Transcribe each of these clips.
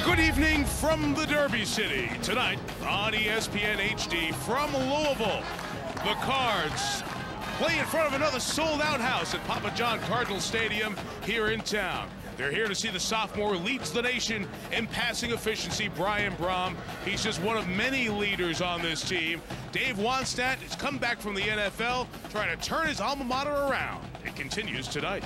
Good evening from the Derby City. Tonight on ESPN HD from Louisville, the Cards play in front of another sold-out house at Papa John Cardinal Stadium here in town. They're here to see the sophomore who leads the nation in passing efficiency, Brian Brohm. He's just one of many leaders on this team. Dave Wannstedt has come back from the NFL, trying to turn his alma mater around. It continues tonight.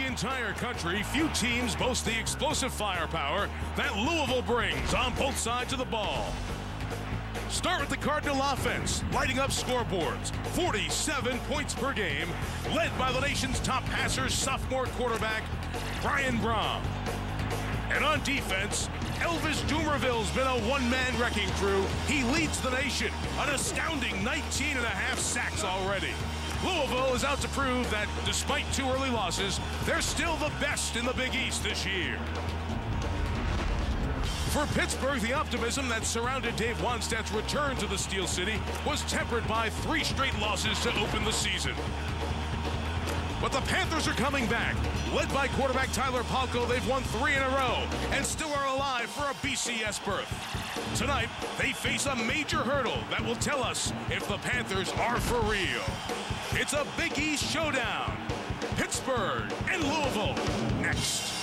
Entire country, few teams boast the explosive firepower that Louisville brings on both sides of the ball. Start with the Cardinal offense, lighting up scoreboards, 47 points per game, led by the nation's top passer, sophomore quarterback, Brian Brohm. And on defense, Elvis Dumerville's been a one-man wrecking crew. He leads the nation, an astounding 19.5 sacks already. Louisville is out to prove that despite 2 early losses, they're still the best in the Big East this year. For Pittsburgh, the optimism that surrounded Dave Wannstedt's return to the Steel City was tempered by 3 straight losses to open the season. But the Panthers are coming back. Led by quarterback Tyler Palko, they've won 3 in a row and still are alive for a BCS berth. Tonight, they face a major hurdle that will tell us if the Panthers are for real. It's a Big East showdown. Pittsburgh and Louisville next.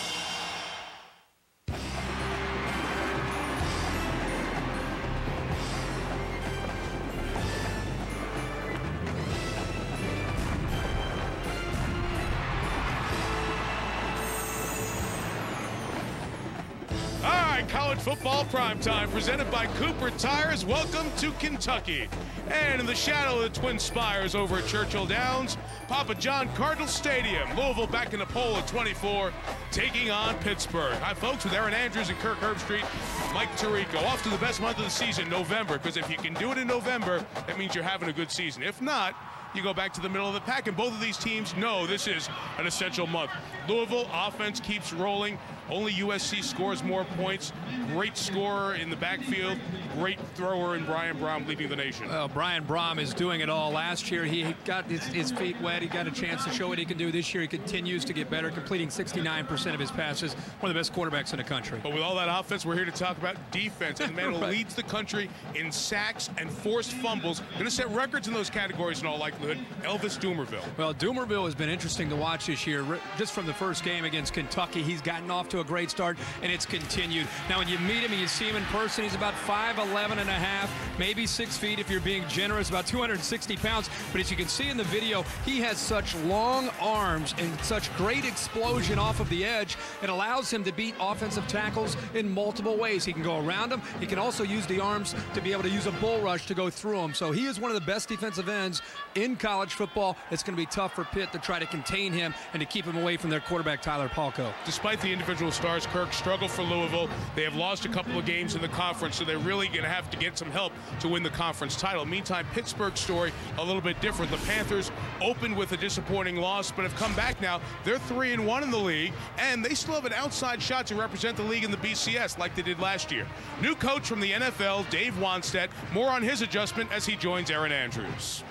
College football primetime presented by Cooper Tires. Welcome to Kentucky. And in the shadow of the Twin Spires over at Churchill Downs, Papa John Cardinal Stadium. Louisville back in the poll at 24, taking on Pittsburgh. Hi, folks, with Aaron Andrews and Kirk Herbstreit, Mike Tirico. Off to the best month of the season, November, because if you can do it in November, that means you're having a good season. If not, you go back to the middle of the pack, and both of these teams know this is an essential month. Louisville offense keeps rolling. Only USC scores more points. Great scorer in the backfield. Great thrower in Brian Brohm leading the nation. Well, Brian Brohm is doing it all. Last year, he got his feet wet. He got a chance to show what he can do. This year, he continues to get better, completing 69% of his passes. One of the best quarterbacks in the country. But with all that offense, we're here to talk about defense. And the man who leads the country in sacks and forced fumbles, going to set records in those categories in all likelihood, Elvis Dumerville. Well, Dumerville has been interesting to watch this year. Just from the first game against Kentucky, he's gotten off to a great start, and it's continued. Now, when you meet him and you see him in person, he's about 5'11 and a half, maybe 6 feet if you're being generous, about 260 pounds. But as you can see in the video, he has such long arms and such great explosion off of the edge. It allows him to beat offensive tackles in multiple ways. He can go around them. He can also use the arms to be able to use a bull rush to go through them. So he is one of the best defensive ends in college football. It's going to be tough for Pitt to try to contain him and to keep him away from their quarterback, Tyler Palko. Despite the individual stars, Kirk, struggle for Louisville. They have lost a couple of games in the conference, so they're really going to have to get some help to win the conference title. Meantime, Pittsburgh's story a little bit different. The Panthers opened with a disappointing loss, but have come back now. They're 3-1 in the league, and they still have an outside shot to represent the league in the BCS like they did last year. New coach from the NFL, Dave Wannstedt. More on his adjustment as he joins Aaron Andrews.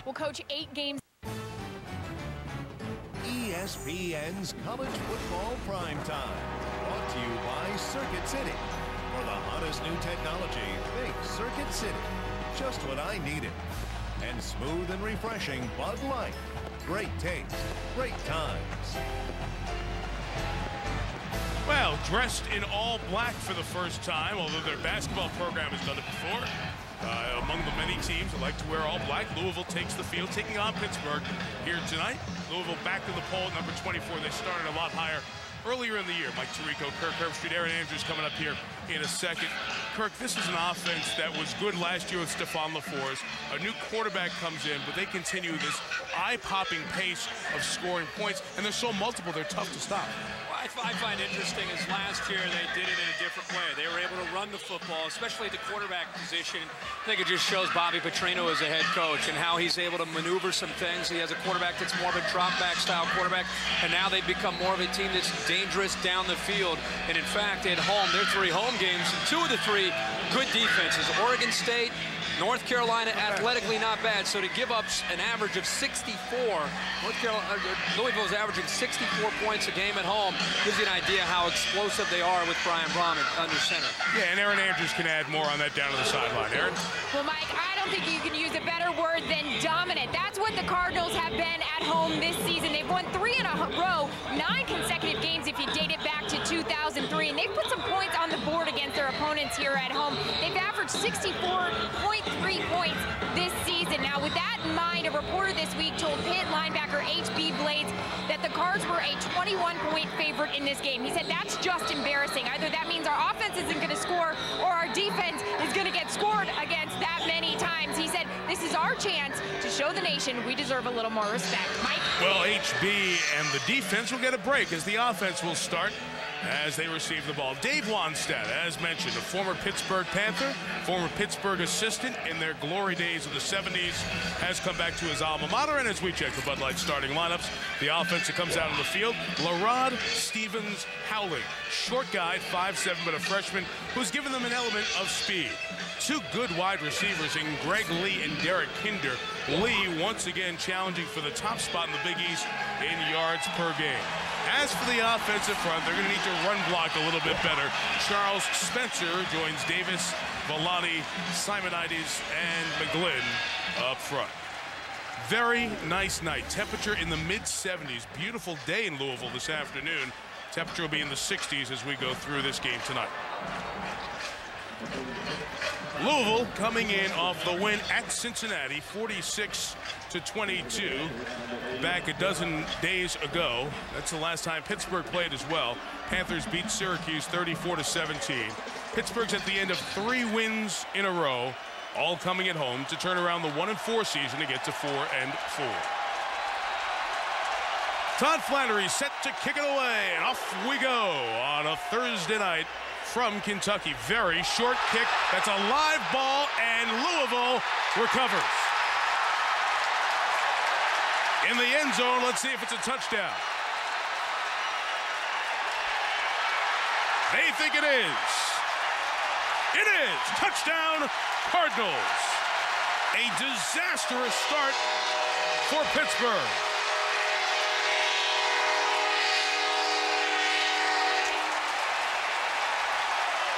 Well, Coach, 8 games. ESPN's College Football Primetime. Brought to you by Circuit City. For the hottest new technology, think Circuit City. Just what I needed. And smooth and refreshing Bud Light. Great taste, great times. Well, dressed in all black for the first time, although their basketball program has done it before. Among the many teams that like to wear all black, Louisville takes the field, taking on Pittsburgh here tonight. Louisville back in the poll at number 24. They started a lot higher earlier in the year. Mike Tirico, Kirk Herbstreit, Aaron Andrews coming up here in a second. Kirk, this is an offense that was good last year with Stephon LaForce. A new quarterback comes in, but they continue this eye-popping pace of scoring points, and they're so multiple, they're tough to stop. I find interesting is last year they did it in a different way. They were able to run the football, especially at the quarterback position. I think it just shows Bobby Petrino as a head coach and how he's able to maneuver some things. He has a quarterback that's more of a drop-back style quarterback, and now they've become more of a team that's dangerous down the field. And in fact, at home, their 3 home games, 2 of the 3 good defenses. Oregon State, North Carolina athletically not bad, so to give up an average of 64, Louisville's averaging 64 points a game at home, gives you an idea how explosive they are with Brian Brom under center. Yeah, and Aaron Andrews can add more on that down to the sideline. Aaron? Well, Mike, I don't think you can use a better word than dominant. That's what the Cardinals have been at home this season. They've won 3 in a row, 9 consecutive games if you date it back to 2003, and they've put some points on the board against their opponents here at home. They've averaged 64.3 points this season. Now, with that in mind, a reporter this week told Pitt linebacker H.B. Blades that the Cards were a 21-point favorite in this game. He said that's just embarrassing. Either that means our offense isn't going to score or our defense is going to get scored against that many times. He said this is our chance to show the nation we deserve a little more respect. Mike? Well, HB and the defense will get a break as the offense will start as they receive the ball. Dave Wannstedt, as mentioned, a former Pittsburgh Panther, former Pittsburgh assistant in their glory days of the 70s, has come back to his alma mater. And as we check the Bud Light starting lineups, the offense that comes out on the field, LaRod Stevens Howling, short guy, 5'7", but a freshman, who's given them an element of speed. 2 good wide receivers in Greg Lee and Derek Kinder. Lee once again challenging for the top spot in the Big East in yards per game. As for the offensive front, they're going to need to run block a little bit better. Charles Spencer joins Davis, Villani, Simonides, and McGlynn up front. Very nice night. Temperature in the mid-70s. Beautiful day in Louisville this afternoon. Temperature will be in the 60s as we go through this game tonight. Louisville coming in off the win at Cincinnati, 46-22, back a dozen days ago. That's the last time Pittsburgh played as well. Panthers beat Syracuse 34-17. Pittsburgh's at the end of 3 wins in a row, all coming at home to turn around the 1-4 season to get to 4-4. Todd Flannery set to kick it away, and off we go on a Thursday night from Kentucky. Very short kick. That's a live ball, and Louisville recovers. In the end zone, let's see if it's a touchdown. They think it is. It is. Touchdown, Cardinals. A disastrous start for Pittsburgh.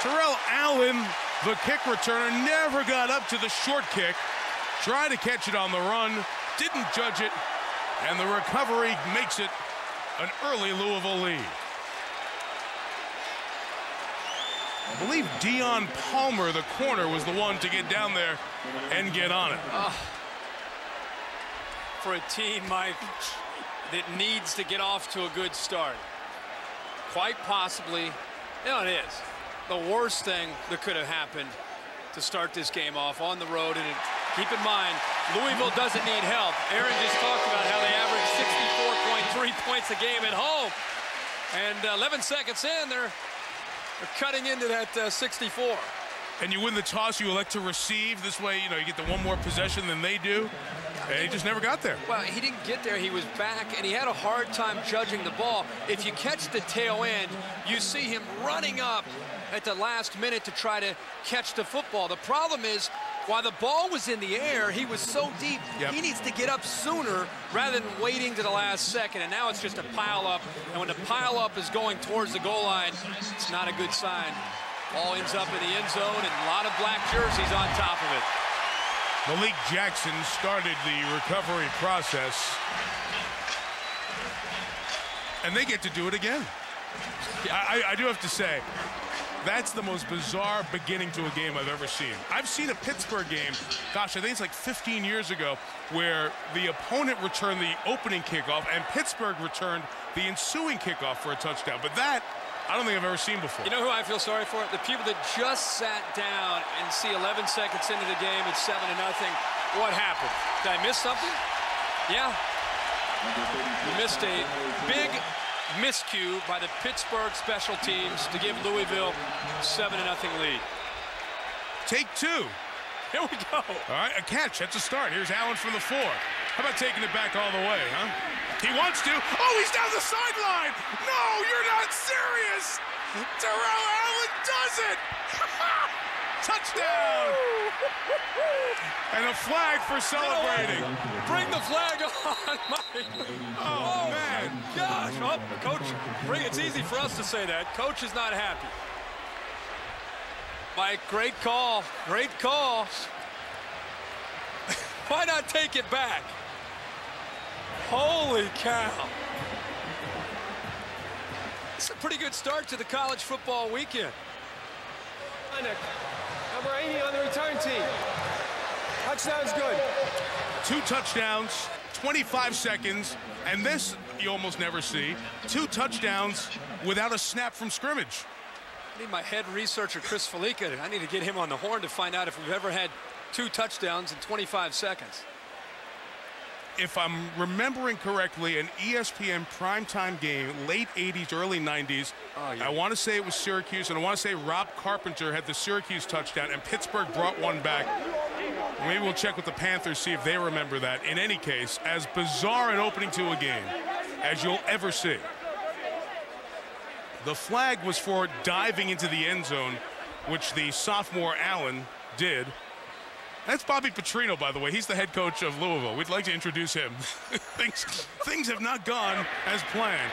Terrell Allen, the kick returner, never got up to the short kick. Tried to catch it on the run, didn't judge it, and the recovery makes it an early Louisville lead. I believe Deion Palmer, the corner, was the one to get down there and get on it. For a team, Mike, that needs to get off to a good start, quite possibly, you know, it is the worst thing that could have happened to start this game off on the road. And keep in mind, Louisville doesn't need help. Aaron just talked about how they average 64.3 points a game at home. And 11 seconds in, they're cutting into that 64. And you win the toss, you elect to receive. This way, you know, you get the one more possession than they do. And he just never got there. Well, he didn't get there. He was back, and he had a hard time judging the ball. If you catch the tail end, you see him running up at the last minute to try to catch the football. The problem is, while the ball was in the air, he was so deep, he needs to get up sooner rather than waiting to the last second. And now it's just a pile up. And when the pile up is going towards the goal line, it's not a good sign. Ball ends up in the end zone, and a lot of black jerseys on top of it. Malik Jackson started the recovery process. And they get to do it again. I do have to say, that's the most bizarre beginning to a game I've ever seen. I've seen a Pittsburgh game, gosh, I think it's like 15 years ago, where the opponent returned the opening kickoff and Pittsburgh returned the ensuing kickoff for a touchdown. But that, I don't think I've ever seen before. You know who I feel sorry for? The people that just sat down and see 11 seconds into the game, it's 7-0. What happened? Did I miss something? Yeah. We missed a big miscue by the Pittsburgh special teams to give Louisville a 7-0 lead. Take 2. Here we go. All right, a catch. That's a start. Here's Allen from the 4. How about taking it back all the way, huh? He wants to. Oh, he's down the sideline. No, you're not serious. Terrell Allen does it. touchdown! And a flag for celebrating. Bring the flag on, Mike. Oh, man. Gosh. Oh, Coach, it's easy for us to say that. Coach is not happy. Mike, great call. Great call. Why not take it back? Holy cow. It's a pretty good start to the college football weekend. Number 80 on the return team. Touchdown's good. 2 touchdowns, 25 seconds, and this you almost never see. 2 touchdowns without a snap from scrimmage. I need my head researcher, Chris Felica. I need to get him on the horn to find out if we've ever had 2 touchdowns in 25 seconds. If I'm remembering correctly, an ESPN primetime game, late 80s, early 90s. Oh, yeah. I want to say it was Syracuse, and I want to say Rob Carpenter had the Syracuse touchdown, and Pittsburgh brought one back. Maybe we'll check with the Panthers, see if they remember that. In any case, as bizarre an opening to a game as you'll ever see. The flag was for diving into the end zone, which the sophomore Allen did. That's Bobby Petrino, by the way. He's the head coach of Louisville. We'd like to introduce him. Things have not gone as planned.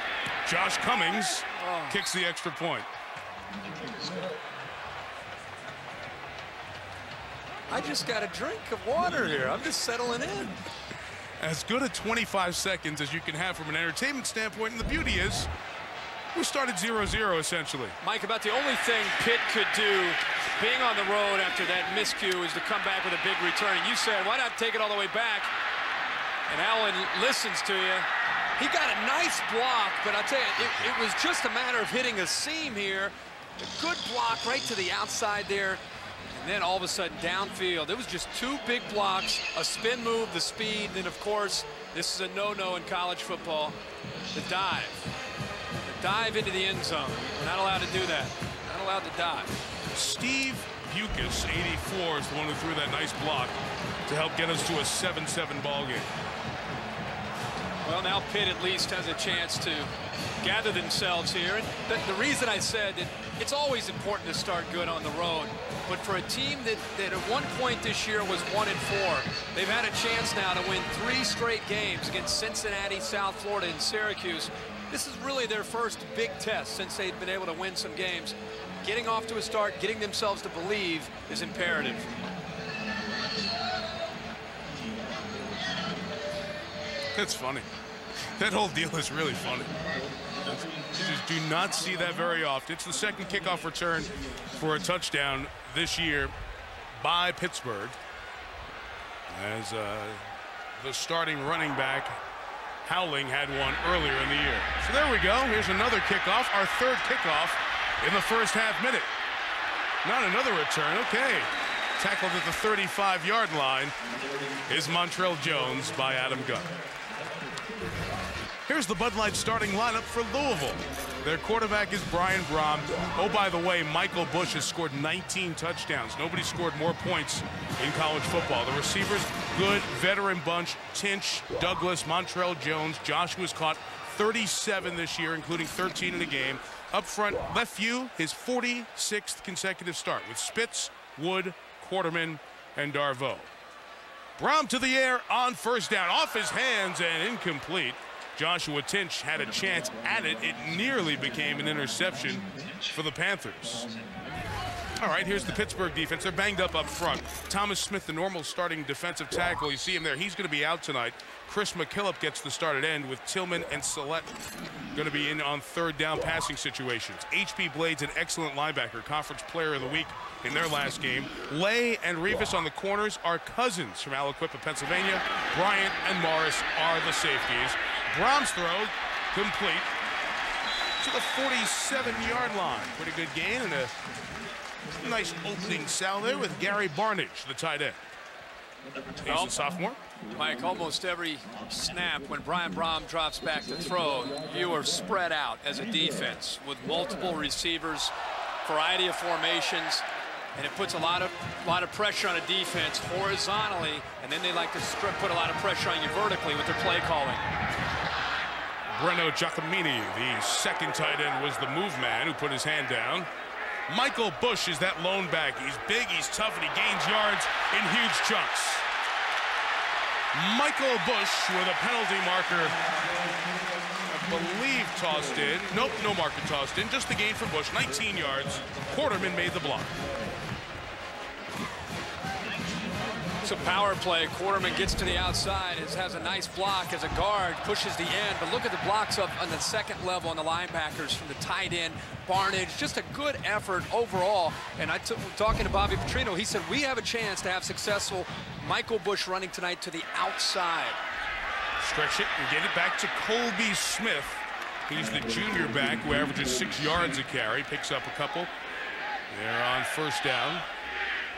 Josh Cummings kicks the extra point. I just got a drink of water here. I'm just settling in. As good a 25 seconds as you can have from an entertainment standpoint, and the beauty is we started 0-0 essentially. Mike, about the only thing Pitt could do being on the road after that miscue is to come back with a big return. And you said, why not take it all the way back? And Allen listens to you. He got a nice block, but I'll tell you, it was just a matter of hitting a seam here. A good block right to the outside there. And then all of a sudden downfield. It was just 2 big blocks, a spin move, the speed. Then, of course, this is a no-no in college football, the dive. The dive into the end zone. We're not allowed to do that. Not allowed to dive. Steve Bucus, 84, is the one who threw that nice block to help get us to a 7-7 ball game. Well, now Pitt at least has a chance to gather themselves here. And the reason I said that it's always important to start good on the road, but for a team that at one point this year was 1-4, they've had a chance now to win 3 straight games against Cincinnati, South Florida, and Syracuse. This is really their first big test since they've been able to win some games. Getting off to a start, getting themselves to believe is imperative. That's funny. That whole deal is really funny. You just do not see that very often. It's the second kickoff return for a touchdown this year by Pittsburgh, as the starting running back Howling had one earlier in the year. So there we go. Here's another kickoff, our 3rd kickoff in the first half minute. Not another return. Okay. Tackled at the 35-yard line is Montrell Jones by Adam Gunn. Here's the Bud Light starting lineup for Louisville. Their quarterback is Brian Brom. Oh, by the way, Michael Bush has scored 19 touchdowns. Nobody scored more points in college football. The receivers, good veteran bunch. Tinch, Douglas, Montrell Jones. Joshua's caught 37 this year, including 13 in the game. Up front, Lefew, his 46th consecutive start with Spitz, Wood, Quarterman, and Darvo. Brom to the air on first down. Off his hands and incomplete. Joshua Tinch had a chance at it. It nearly became an interception for the Panthers. All right, here's the Pittsburgh defense. They're banged up front. Thomas Smith, the normal starting defensive tackle. You see him there. He's going to be out tonight. Chris McKillop gets the start at end, with Tillman and Sillett going to be in on 3rd down passing situations. H.B. Blade's an excellent linebacker, conference player of the week in their last game. Lay and Revis on the corners are cousins from Aliquippa, Pennsylvania. Bryant and Morris are the safeties. Brom's throw complete to the 47-yard line. Pretty good gain and a nice opening salve there with Gary Barnage, the tight end. He's a sophomore. Mike, almost every snap when Brian Brom drops back to throw, you are spread out as a defense with multiple receivers, variety of formations, and it puts a lot of pressure on a defense horizontally, and then they like to put a lot of pressure on you vertically with their play calling. Breno Giacomini, the second tight end, was the move man who put his hand down. Michael Bush is that lone back. He's big, he's tough, and he gains yards in huge chunks. Michael Bush with a penalty marker, I believe, tossed in. Nope, no marker tossed in. Just the gain for Bush, 19 yards. Quarterman made the block. It's a power play. Quarterman gets to the outside, has a nice block as a guard, pushes the end. But look at the blocks up on the second level on the linebackers from the tight end, Barnage. Just a good effort overall. And talking to Bobby Petrino, he said, we have a chance to have successful Michael Bush running tonight to the outside. Stretch it and get it back to Colby Smith. He's the junior back who averages 6 yards a carry, picks up a couple. They're on first down.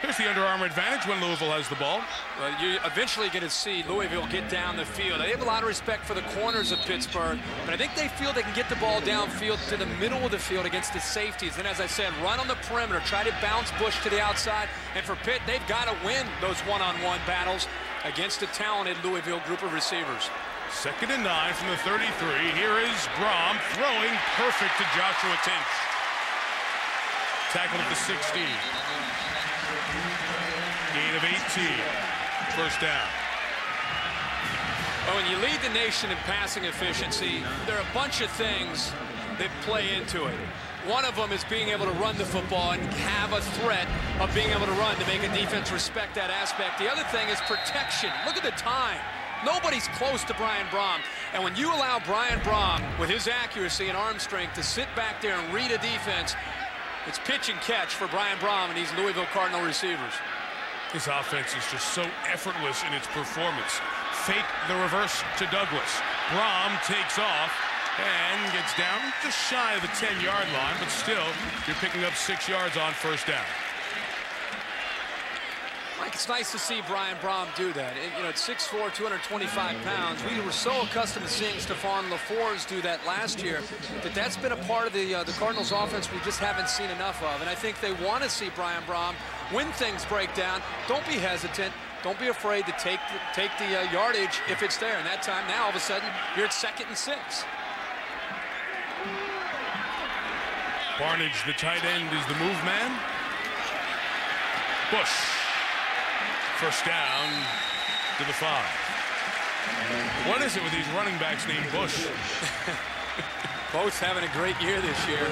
Here's the Under Armour advantage when Louisville has the ball. Well, you're eventually going to see Louisville get down the field. They have a lot of respect for the corners of Pittsburgh, but I think they feel they can get the ball downfield to the middle of the field against the safeties. And as I said, run on the perimeter, try to bounce Bush to the outside. And for Pitt, they've got to win those one-on-one battles against a talented Louisville group of receivers. 2nd and 9 from the 33. Here is Brom throwing perfect to Joshua Tinch. Tackled at the 16. Gain of 18. First down. Well, when you lead the nation in passing efficiency, there are a bunch of things that play into it. One of them is being able to run the football and have a threat of being able to run to make a defense respect that aspect. The other thing is protection. Look at the time. Nobody's close to Brian Brom. And when you allow Brian Brom, with his accuracy and arm strength, to sit back there and read a defense, it's pitch and catch for Brian Brom and these Louisville Cardinal receivers. This offense is just so effortless in its performance. Fake the reverse to Douglas. Brom takes off and gets down just shy of the 10-yard line, but still, you're picking up 6 yards on first down. Mike, it's nice to see Brian Brom do that. At 6'4", 225 pounds, we were so accustomed to seeing Stephon LaFours do that last year that that's been a part of the Cardinals' offense we just haven't seen enough of. And I think they want to see Brian Brom, when things break down, don't be hesitant. Don't be afraid to take the yardage if it's there. And that time now, all of a sudden, you're at 2nd and 6. Barnage, the tight end, is the move man. Bush. First down to the 5. What is it with these running backs named Bush? Both having a great year this year.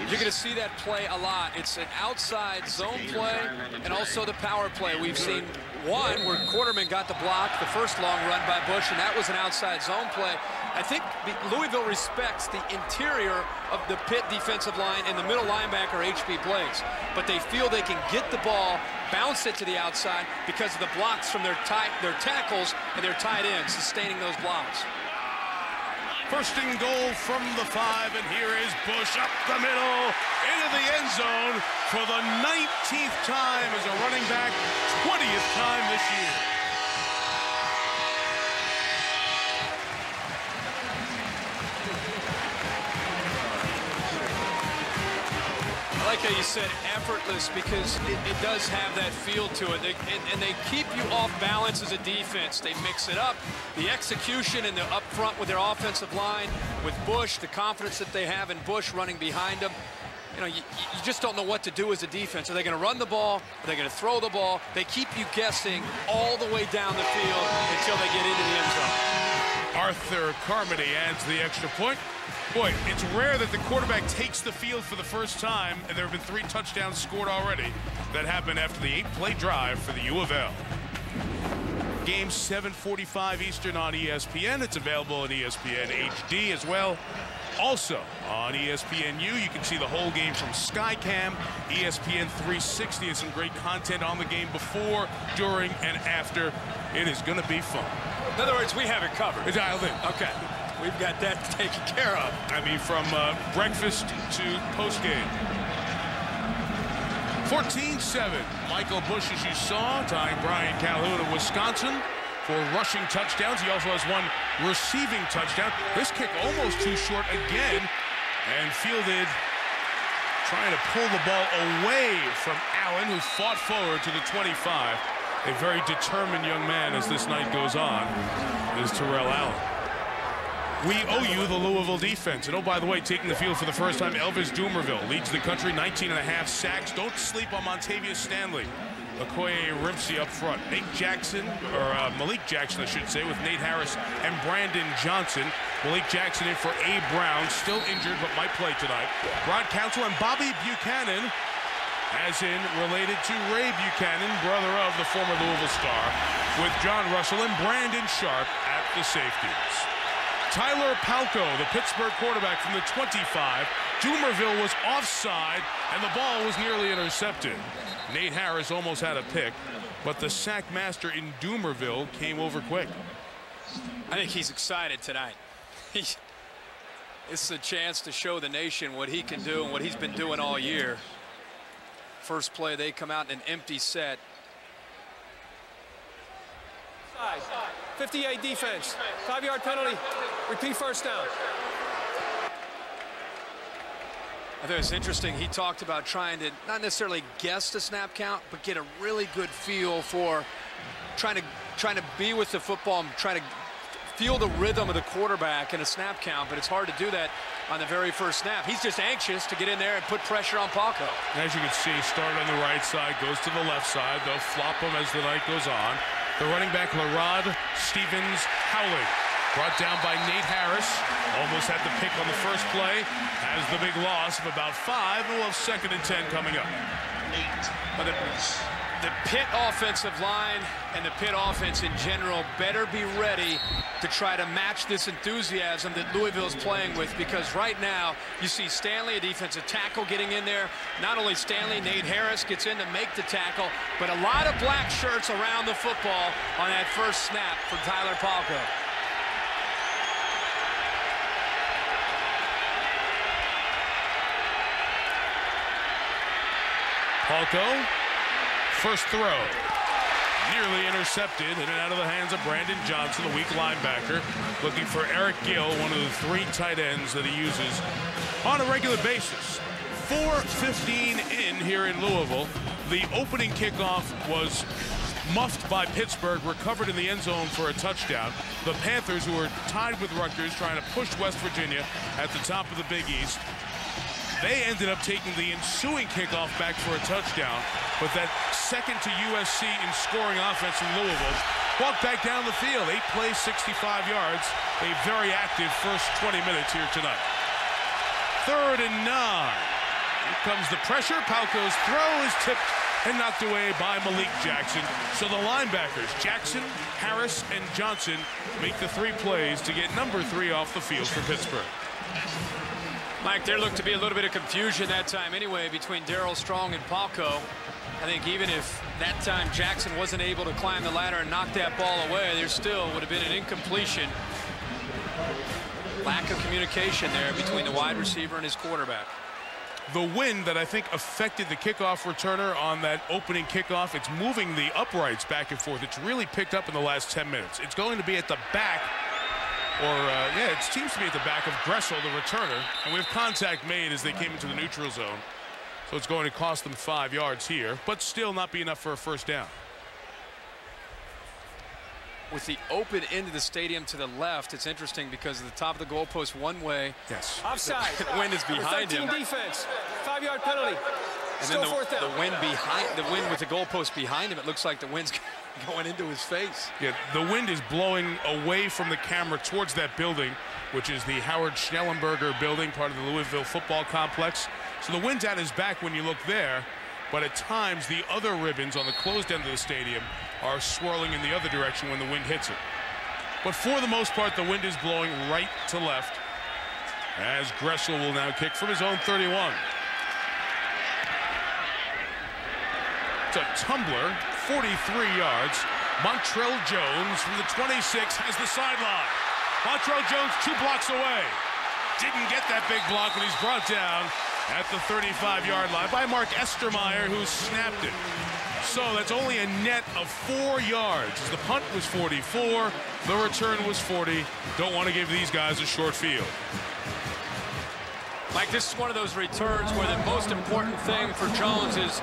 You're going to see that play a lot. It's an outside zone play and also the power play. We've seen one where Quarterman got the block, the first long run by Bush, and that was an outside zone play. I think Louisville respects the interior of the Pitt defensive line and the middle linebacker HB plays, but they feel they can get the ball, bounce it to the outside because of the blocks from their tackles and their tight ends sustaining those blocks. First and goal from the 5, and here is Bush up the middle into the end zone for the 19th time as a running back, 20th time this year. I like how you said effortless, because it does have that feel to it. And they keep you off balance as a defense. They mix it up. The execution and the up front with their offensive line, with Bush, the confidence that they have in Bush running behind them. You just don't know what to do as a defense. Are they going to run the ball? Are they going to throw the ball? They keep you guessing all the way down the field until they get into the end zone. Arthur Carmody adds the extra point. Boy, it's rare that the quarterback takes the field for the first time, and there have been 3 touchdowns scored already. That happened after the 8-play drive for the U of L. Game 7:45 Eastern on ESPN. It's available on ESPN HD as well. Also on ESPNU, you can see the whole game from Skycam. ESPN 360 has some great content on the game before, during, and after. It is going to be fun. In other words, we have it covered. It's dialed in. Okay. We've got that taken care of. I mean, from breakfast to postgame. 14-7. Michael Bush, as you saw, tying Brian Calhoun of Wisconsin for rushing touchdowns. He also has 1 receiving touchdown. This kick almost too short again, and fielded, trying to pull the ball away from Allen, who fought forward to the 25. A very determined young man as this night goes on is Terrell Allen. We owe you the Louisville defense. And oh, by the way, taking the field for the first time, Elvis Dumerville leads the country, 19.5 sacks. Don't sleep on Montavious Stanley. Okoye Rimsey up front. Malik Jackson, I should say, with Nate Harris and Brandon Johnson. Malik Jackson in for Abe Brown, still injured but might play tonight. Rod Council and Bobby Buchanan, as in related to Ray Buchanan, brother of the former Louisville star, with John Russell and Brandon Sharp at the safeties. Tyler Palko, the Pittsburgh quarterback from the 25. Dumerville was offside, and the ball was nearly intercepted. Nate Harris almost had a pick, but the sack master in Dumerville came over quick. I think he's excited tonight. This is a chance to show the nation what he can do and what he's been doing all year. First play, they come out in an empty set. 58 defense. 5-yard penalty. Repeat first down. I think it's interesting. He talked about trying to not necessarily guess the snap count, but get a really good feel for trying to be with the football and trying to feel the rhythm of the quarterback in a snap count. But it's hard to do that on the very first snap. He's just anxious to get in there and put pressure on Palko. As you can see, started on the right side, goes to the left side. They'll flop him as the night goes on. The running back, Larod Stevens Howling, brought down by Nate Harris. Almost had the pick on the first play. Has the big loss of about 5, and we'll have 2nd and 10 coming up. But the Pitt offensive line and the Pitt offense in general better be ready to try to match this enthusiasm that Louisville's playing with, because right now you see Stanley, a defensive tackle, getting in there. Not only Stanley, Nate Harris gets in to make the tackle, but a lot of black shirts around the football on that first snap from Tyler Palko. Palko, first throw, nearly intercepted, in and out of the hands of Brandon Johnson, the weak linebacker, looking for Eric Gill, one of the 3 tight ends that he uses on a regular basis. 4:15 in here in Louisville. The opening kickoff was muffed by Pittsburgh, recovered in the end zone for a touchdown. The Panthers, who were tied with Rutgers, trying to push West Virginia at the top of the Big East, they ended up taking the ensuing kickoff back for a touchdown, but that second to USC in scoring offense in Louisville walked back down the field. 8 plays, 65 yards. A very active first 20 minutes here tonight. 3rd and 9. Here comes the pressure. Palko's throw is tipped and knocked away by Malik Jackson. So the linebackers, Jackson, Harris, and Johnson, make the 3 plays to get number 3 off the field for Pittsburgh. Mike, there looked to be a little bit of confusion that time anyway between Darryl Strong and Palko. I think even if that time Jackson wasn't able to climb the ladder and knock that ball away, there still would have been an incompletion. Lack of communication there between the wide receiver and his quarterback. The wind that I think affected the kickoff returner on that opening kickoff, it's moving the uprights back and forth. It's really picked up in the last 10 minutes. It's going to be at the back. It seems to be at the back of Gressel, the returner, and we have contact made as they came into the neutral zone. So it's going to cost them 5 yards here, but still not be enough for a first down. With the open end of the stadium to the left, it's interesting because at the top of the goalpost one way. Yes. Offside. The wind is behind him. Defense. 5-yard penalty. And Still then fourth down. the wind with the goalpost behind him, it looks like the wind's going into his face. Yeah, the wind is blowing away from the camera towards that building, which is the Howard Schnellenberger building, part of the Louisville football complex. So the wind's at his back when you look there, but at times the other ribbons on the closed end of the stadium are swirling in the other direction when the wind hits it. But for the most part, the wind is blowing right to left, as Gressel will now kick from his own 31. It's a tumbler, 43 yards. Montrell Jones from the 26 has the sideline. Montrell Jones 2 blocks away. Didn't get that big block, and he's brought down at the 35-yard line by Mark Estermeyer, who snapped it. So that's only a net of 4 yards. The punt was 44. The return was 40. Don't want to give these guys a short field. Mike, this is one of those returns where the most important thing for Jones is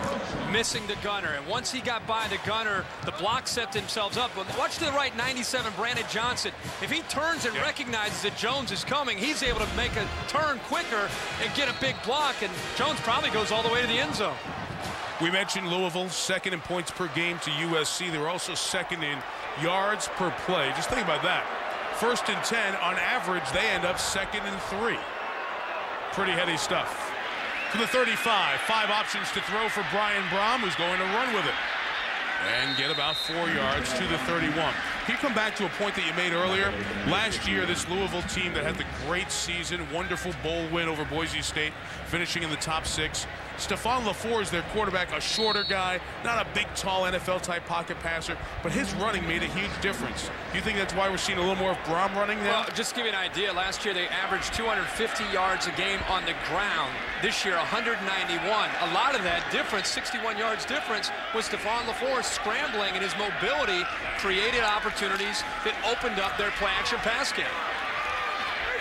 missing the gunner. And once he got by the gunner, the block set themselves up. But watch to the right, 97, Brandon Johnson. If he turns and recognizes that Jones is coming, he's able to make a turn quicker and get a big block. And Jones probably goes all the way to the end zone. We mentioned Louisville, second in points per game to USC. They were also second in yards per play. Just think about that. 1st and 10, on average, they end up 2nd and 3. Pretty heady stuff. To the 35, 5 options to throw for Brian Brohm, who's going to run with it and get about 4 yards to the 31. Can you come back to a point that you made earlier? Last year, this Louisville team that had the great season, wonderful bowl win over Boise State, finishing in the top 6. Stephon LaFour is their quarterback, a shorter guy, not a big, tall NFL-type pocket passer, but his running made a huge difference. Do you think that's why we're seeing a little more of Brohm running now? Well, just to give you an idea, last year they averaged 250 yards a game on the ground. This year, 191. A lot of that difference, 61 yards difference, was Stephon LaFour scrambling, and his mobility created opportunities that opened up their play-action pass game.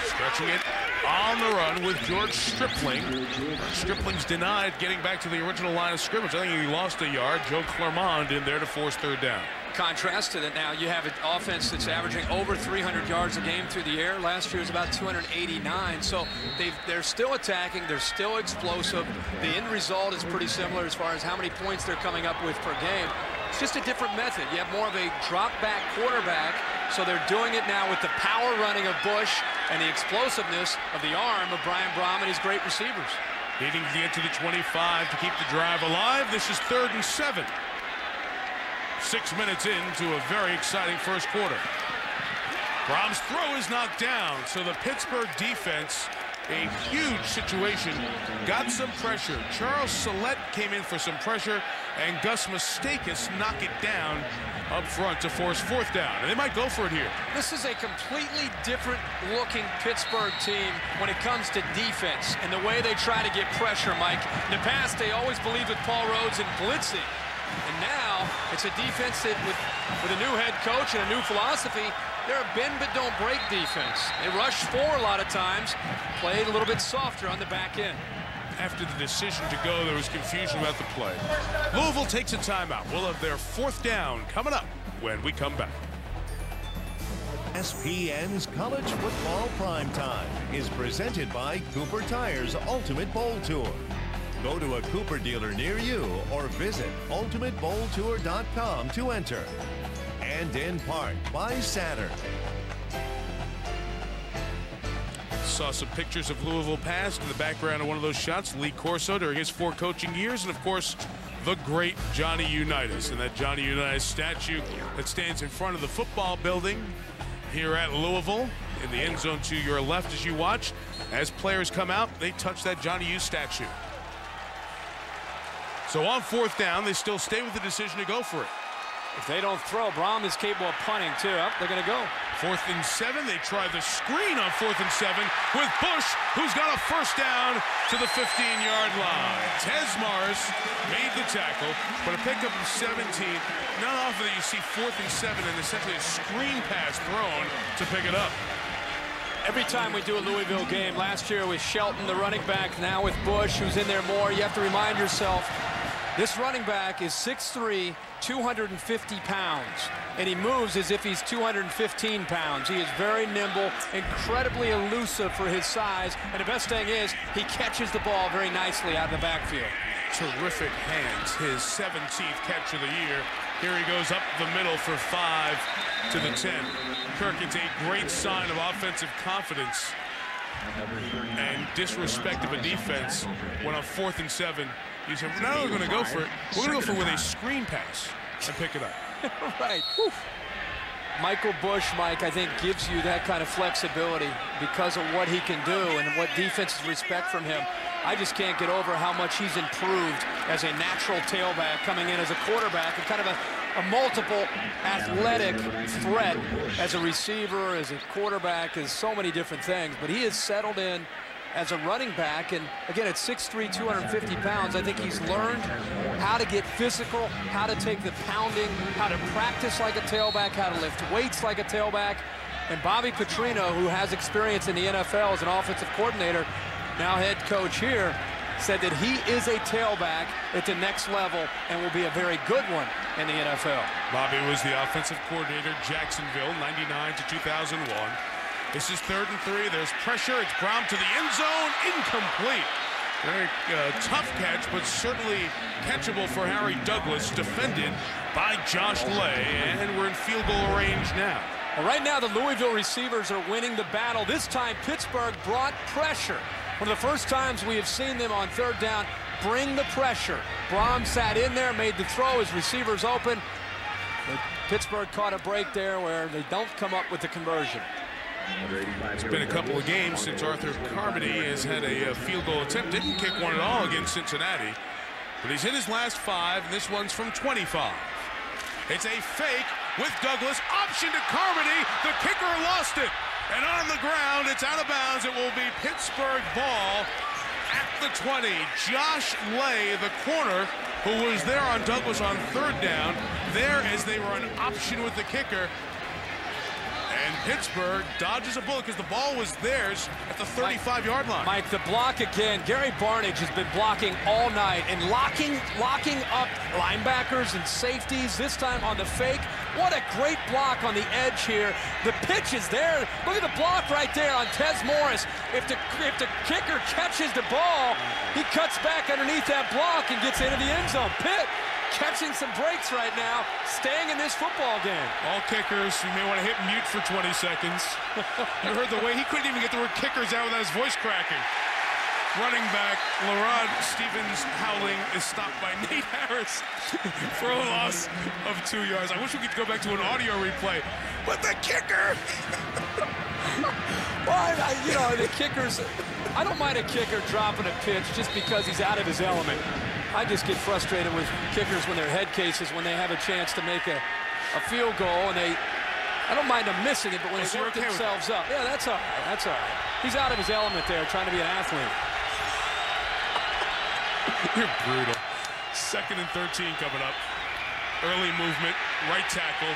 Stretching it on the run with George Stripling. Stripling's denied getting back to the original line of scrimmage. I think he lost a yard. Joe Clermont in there to force 3rd down. Contrast to that, now you have an offense that's averaging over 300 yards a game through the air. Last year was about 289. So they're still attacking. They're still explosive. The end result is pretty similar as far as how many points they're coming up with per game. It's just a different method. You have more of a drop-back quarterback, so they're doing it now with the power running of Bush and the explosiveness of the arm of Brian Brohm and his great receivers. Needing to get to the 25 to keep the drive alive. This is 3rd and 7. 6 minutes into a very exciting first quarter. Brahm's throw is knocked down, so the Pittsburgh defense, a huge situation, got some pressure. Charles Salette came in for some pressure, and Gus Mustakas knocked it down up front to force 4th down. And they might go for it here. This is a completely different looking Pittsburgh team when it comes to defense and the way they try to get pressure, Mike. In the past, they always believed with Paul Rhodes in blitzing. And now it's a defense that with a new head coach and a new philosophy, they're a bend but don't break defense. They rush 4 a lot of times, played a little bit softer on the back end. After the decision to go, there was confusion about the play. Louisville takes a timeout. We'll have their 4th down coming up when we come back. SPN's College Football Primetime is presented by Cooper Tire's Ultimate Bowl Tour. Go to a Cooper dealer near you or visit ultimatebowltour.com to enter. And in part by Saturn. Saw some pictures of Louisville past in the background of one of those shots. Lee Corso during his 4 coaching years, and of course the great Johnny Unitas, and that Johnny Unitas statue that stands in front of the football building here at Louisville in the end zone to your left as you watch. As players come out, they touch that Johnny U statue. So on 4th down, they still stay with the decision to go for it. If they don't throw, Brohm is capable of punting too. They're going to go. 4th and 7. They try the screen on 4th and 7 with Bush, who's got a 1st down to the 15-yard line. Tez Morris made the tackle, but a pickup of 17. Not often that you see 4th and 7 and essentially a screen pass thrown to pick it up. Every time we do a Louisville game, last year with Shelton, the running back, now with Bush, who's in there more, you have to remind yourself, this running back is 6'3", 250 pounds, and he moves as if he's 215 pounds. He is very nimble, incredibly elusive for his size, and the best thing is he catches the ball very nicely out of the backfield. Terrific hands, his 17th catch of the year. Here he goes up the middle for 5 to the 10. Kirk, it's a great sign of offensive confidence and disrespect of a defense when on 4th and 7, you said, we're not only going to go for it, we're going to go for with a screen pass and pick it up. Right. Whew. Michael Bush, Mike, I think gives you that kind of flexibility because of what he can do and what defenses respect from him. I just can't get over how much he's improved as a natural tailback coming in as a quarterback and kind of a multiple athletic threat as a receiver, as a quarterback, as so many different things. But he has settled in as a running back, and again, at 6'3", 250 pounds, I think he's learned how to get physical, how to take the pounding, how to practice like a tailback, how to lift weights like a tailback. And Bobby Petrino, who has experience in the NFL as an offensive coordinator, now head coach here, said that he is a tailback at the next level and will be a very good one in the NFL. Bobby was the offensive coordinator, Jacksonville, 99 to 2001. This is 3rd and 3. There's pressure. It's Brown to the end zone. Incomplete. Very tough catch, but certainly catchable for Harry Douglas, defended by Josh Lay, and we're in field goal range now. Well, right now, the Louisville receivers are winning the battle. This time, Pittsburgh brought pressure. One of the first times we have seen them on 3rd down bring the pressure. Brom sat in there, made the throw, his receivers open. But Pittsburgh caught a break there where they don't come up with the conversion. It's been a couple of games since Arthur Carmody has had a field goal attempt. Didn't kick one at all against Cincinnati. But he's hit his last 5, and this one's from 25. It's a fake with Douglas. Option to Carmody. The kicker lost it. And on the ground, it's out of bounds. It will be Pittsburgh ball at the 20. Josh Lay, the corner, who was there on Douglas on 3rd down, there as they were an option with the kicker. And Pittsburgh dodges a bullet because the ball was theirs at the 35-yard line. Mike, the block again. Gary Barnage has been blocking all night and locking up linebackers and safeties, this time on the fake. What a great block on the edge here. The pitch is there. Look at the block right there on Tez Morris. If the kicker catches the ball, he cuts back underneath that block and gets into the end zone. Pitt catching some breaks right now, staying in this football game. All kickers, you may want to hit mute for 20 seconds. You heard the way he couldn't even get the word kickers out without his voice cracking. Running back, Lerod Stevens howling is stopped by Nate Harris for a loss of 2 yards. I wish we could go back to an audio replay, but the kicker! Well, you know, the kickers, I don't mind a kicker dropping a pitch just because he's out of his element. I just get frustrated with kickers when they're head cases, when they have a chance to make a field goal, and I don't mind them missing it, but when they work themselves up, yeah, that's all right, that's all right. He's out of his element there, trying to be an athlete. You're brutal. 2nd and 13 coming up. Early movement, right tackle.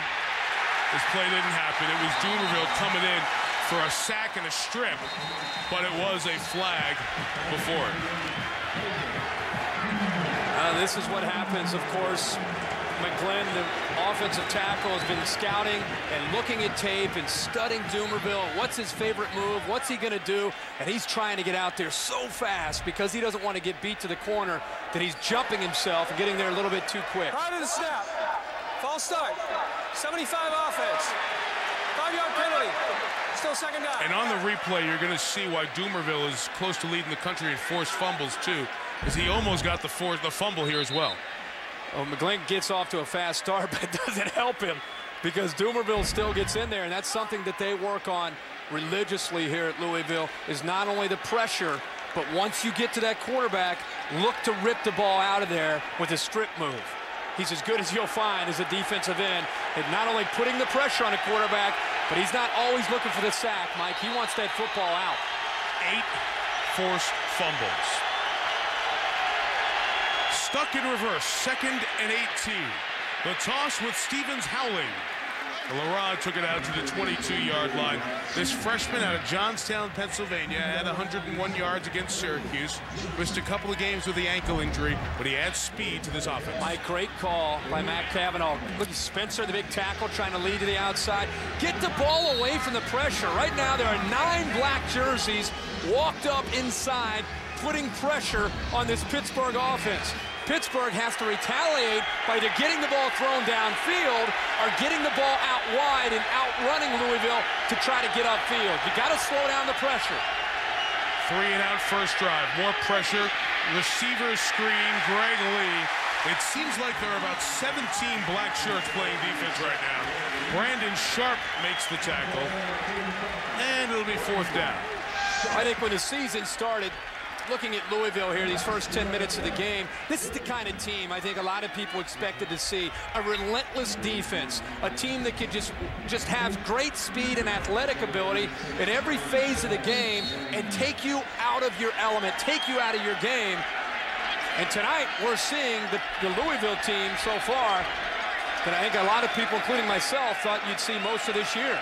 This play didn't happen. It was Dumerville coming in for a sack and a strip, but it was a flag before it. This is what happens, of course. McGlenn, the offensive tackle, has been scouting and looking at tape and studying Dumerville. What's his favorite move? What's he going to do? And he's trying to get out there so fast because he doesn't want to get beat to the corner that he's jumping himself and getting there a little bit too quick. Prior to the snap, false start, 75 offense, 5-yard penalty, still 2nd down. And on the replay, you're going to see why Dumerville is close to leading the country in forced fumbles, too, because he almost got the fumble here as well. Well, McGlenn gets off to a fast start, but it doesn't help him because Dumerville still gets in there, and that's something that they work on religiously here at Louisville, is not only the pressure, but once you get to that quarterback, look to rip the ball out of there with a strip move. He's as good as you'll find as a defensive end, and not only putting the pressure on a quarterback, but he's not always looking for the sack, Mike. He wants that football out. 8 forced fumbles. Stuck in reverse, 2nd and 18. The toss with Stevens howling. Lerod took it out to the 22-yard line. This freshman out of Johnstown, Pennsylvania, had 101 yards against Syracuse. Missed a couple of games with the ankle injury, but he adds speed to this offense. Mike, great call by Matt Cavanaugh. Look at Spencer, the big tackle, trying to lead to the outside. Get the ball away from the pressure. Right now, there are 9 black jerseys walked up inside, putting pressure on this Pittsburgh offense. Pittsburgh has to retaliate by either getting the ball thrown downfield or getting the ball out wide and outrunning Louisville to try to get upfield. You got to slow down the pressure. 3-and-out first drive. More pressure. Receivers screen. Greg Lee. It seems like there are about 17 black shirts playing defense right now. Brandon Sharp makes the tackle. And it'll be 4th down. I think when the season started, looking at Louisville here, these first 10 minutes of the game, this is the kind of team I think a lot of people expected to see. A relentless defense, a team that could just have great speed and athletic ability in every phase of the game and take you out of your element, take you out of your game. And tonight, we're seeing the Louisville team so far that I think a lot of people, including myself, thought you'd see most of this year.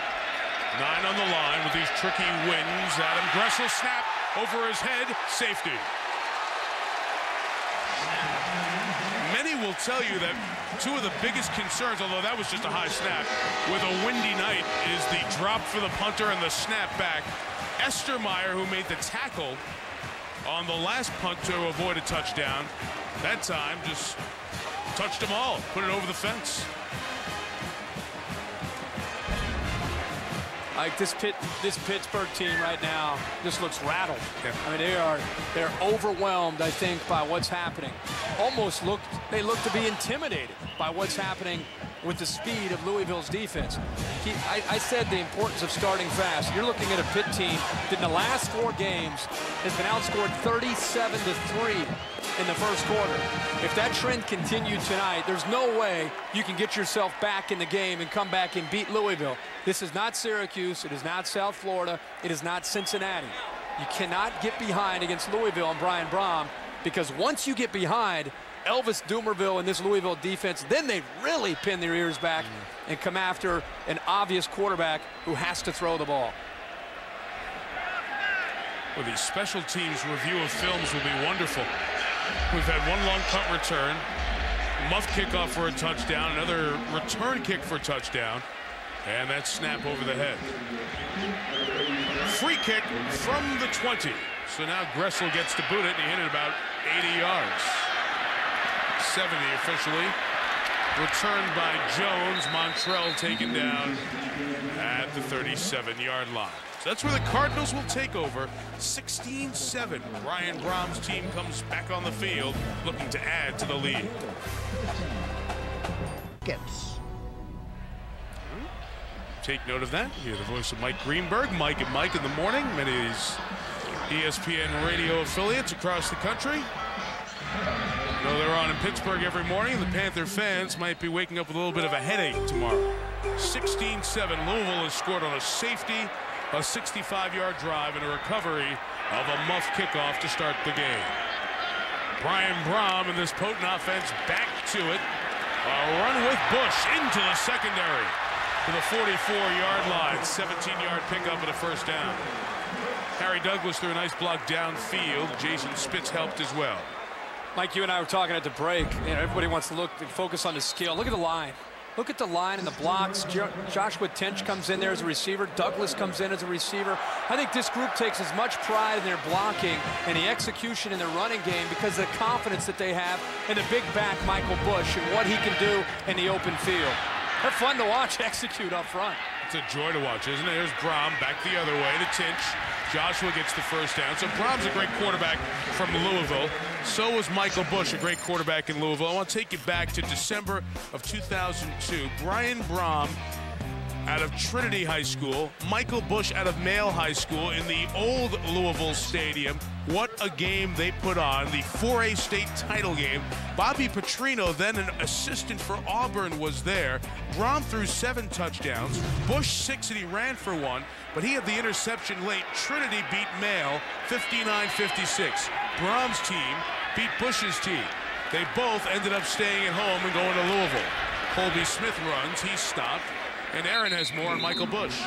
9 on the line with these tricky wins. Adam Gressel snap. over his head, safety. Many will tell you that two of the biggest concerns, although that was just a high snap, with a windy night is the drop for the punter and the snap back. Estermeyer, who made the tackle on the last punt to avoid a touchdown, that time just touched them all, put it over the fence. Like this Pittsburgh team right now just looks rattled. Yeah. I mean, they're overwhelmed, I think, by what's happening. They look to be intimidated by what's happening with the speed of Louisville's defense. I said the importance of starting fast. You're looking at a Pitt team that in the last 4 games has been outscored 37-3 in the first quarter. If that trend continued tonight, there's no way you can get yourself back in the game and come back and beat Louisville. This is not Syracuse. It is not South Florida. It is not Cincinnati. You cannot get behind against Louisville and Brian Brohm, because once you get behind Elvis Dumerville and this Louisville defense, then they really pin their ears back and come after an obvious quarterback who has to throw the ball. Well, the special teams review of films will be wonderful. We've had one long punt return, muff kickoff for a touchdown, another return kick for a touchdown, and that snap over the head. Free kick from the 20. So now Gressel gets to boot it, and he hit it about 80 yards. 70 officially. Returned by Jones. Montrell taken down at the 37-yard line. So that's where the Cardinals will take over. 16-7. Brian Brohm's team comes back on the field, looking to add to the lead. Take note of that. Hear the voice of Mike Greenberg. Mike and Mike in the morning. Many of these ESPN radio affiliates across the country. Though they're on in Pittsburgh every morning, the Panther fans might be waking up with a little bit of a headache tomorrow. 16-7. Louisville has scored on a safety, a 65-yard drive, and a recovery of a muff kickoff to start the game. Brian Brohm and this potent offense back to it. A run with Bush into the secondary to the 44-yard line. 17-yard pickup and a first down. Harry Douglas threw a nice block downfield. Jason Spitz helped as well. Mike, you and I were talking at the break. You know, everybody wants to focus on the skill. Look at the line. Look at the line and the blocks. Joshua Tench comes in there as a receiver. Douglas comes in as a receiver. I think this group takes as much pride in their blocking and the execution in their running game because of the confidence that they have in the big back Michael Bush and what he can do in the open field. They're fun to watch execute up front. It's a joy to watch, isn't it? There's Brohm back the other way to Tinch. Joshua gets the first down. So Brom's a great quarterback from Louisville. So was Michael Bush, a great quarterback in Louisville. I want to take you back to December of 2002. Brian Brohm out of Trinity High School, Michael Bush out of Male High School in the old Louisville Stadium. What a game they put on, the 4A state title game. Bobby Petrino, then an assistant for Auburn, was there. Brohm threw 7 touchdowns, Bush 6, and he ran for 1, but he had the interception late. Trinity beat Male 59-56. Brohm's team beat Bush's team. They both ended up staying at home and going to Louisville. Colby Smith runs, he's stopped. And Aaron has more on Michael Bush.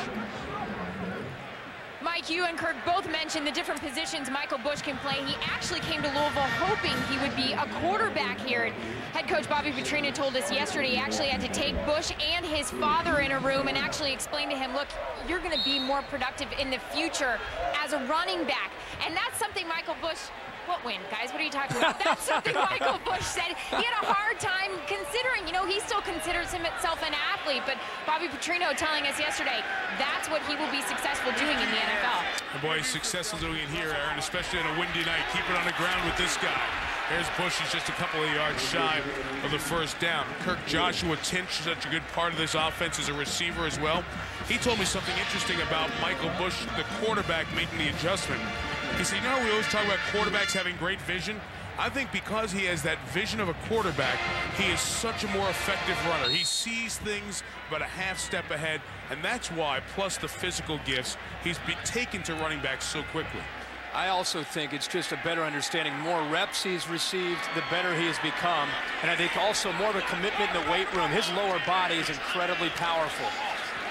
Mike, you and Kirk both mentioned the different positions Michael Bush can play. He actually came to Louisville hoping he would be a quarterback here. Head coach Bobby Petrino told us yesterday he actually had to take Bush and his father in a room and actually explain to him, look, you're going to be more productive in the future as a running back. And that's something Michael Bush... What win, guys? What are you talking about? That's something Michael Bush said. He had a hard time considering. You know, he still considers himself an athlete, but Bobby Petrino telling us yesterday that's what he will be successful doing in the NFL. And boy, he's successful doing it here, Aaron, especially on a windy night. Keep it on the ground with this guy. There's Bush. He's just a couple of yards shy of the first down. Kirk, Joshua Tinch, such a good part of this offense as a receiver as well. He told me something interesting about Michael Bush, the quarterback, making the adjustment. He said, you know, we always talk about quarterbacks having great vision. I think because he has that vision of a quarterback, he is such a more effective runner. He sees things about a half step ahead, and that's why, plus the physical gifts, he's been taken to running back so quickly. I also think it's just a better understanding. The more reps he's received, the better he has become. And I think also more of a commitment in the weight room. His lower body is incredibly powerful.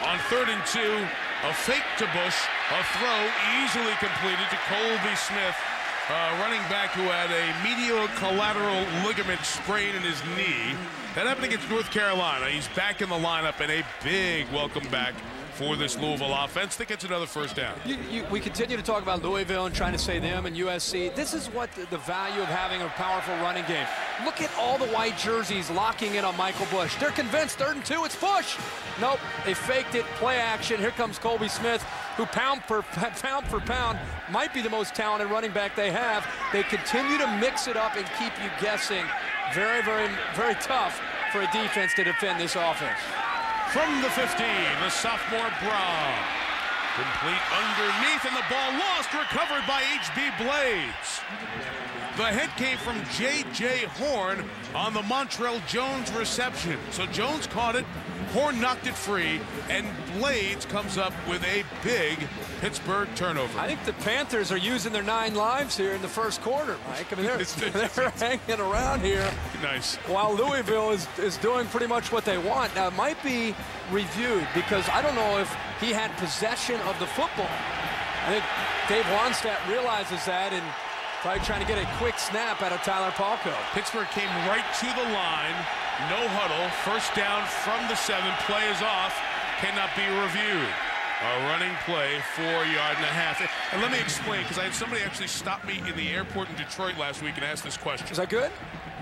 On 3rd and 2, A fake to Bush, a throw easily completed to Colby Smith, running back who had a medial collateral ligament sprain in his knee. That happened against North Carolina. He's back in the lineup, and a big welcome back for this Louisville offense that gets another first down. We continue to talk about Louisville and trying to say them and USC. This is what the value of having a powerful running game. Look at all the white jerseys locking in on Michael Bush. They're convinced 3rd and 2, it's Bush. Nope, they faked it, play action. Here comes Colby Smith, who pound for pound might be the most talented running back they have. They continue to mix it up and keep you guessing. Very, very, very tough for a defense to defend this offense. From the 15, the sophomore Brown. Complete underneath, and the ball lost, recovered by H.B. Blades. The hit came from J.J. Horn on the Montrell Jones reception. So Jones caught it, Horn knocked it free, and Blades comes up with a big Pittsburgh turnover. I think the Panthers are using their 9 lives here in the first quarter, Mike. I mean, they're hanging around here. Nice. While Louisville is doing pretty much what they want. Now, it might be reviewed because I don't know if he had possession of the football. I think Dave Wannstedt realizes that and probably trying to get a quick snap out of Tyler Palko. Pittsburgh came right to the line. No huddle. First down from the 7. Play is off. Cannot be reviewed. A running play, 4.5 yards. And let me explain, because I had somebody actually stop me in the airport in Detroit last week and ask this question. Is that good?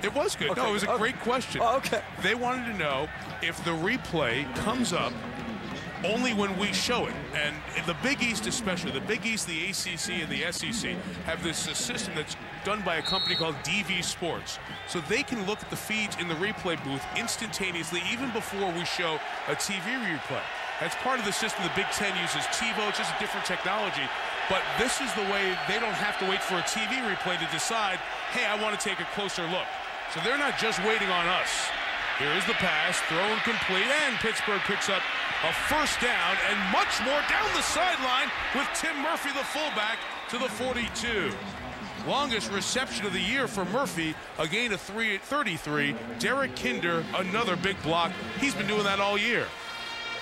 It was good. Okay. No, it was a great question. Oh, okay. They wanted to know if the replay comes up only when we show it. And the Big East especially, the Big East, the ACC, and the SEC have this system that's done by a company called DV Sports. So they can look at the feeds in the replay booth instantaneously, even before we show a TV replay. That's part of the system the Big Ten uses. TiVo, it's just a different technology. But this is the way they don't have to wait for a TV replay to decide, hey, I want to take a closer look. So they're not just waiting on us. Here is the pass, thrown complete, and Pittsburgh picks up a first down and much more down the sideline with Tim Murphy, the fullback, to the 42. Longest reception of the year for Murphy, a gain of 33. Derek Kinder, another big block. He's been doing that all year.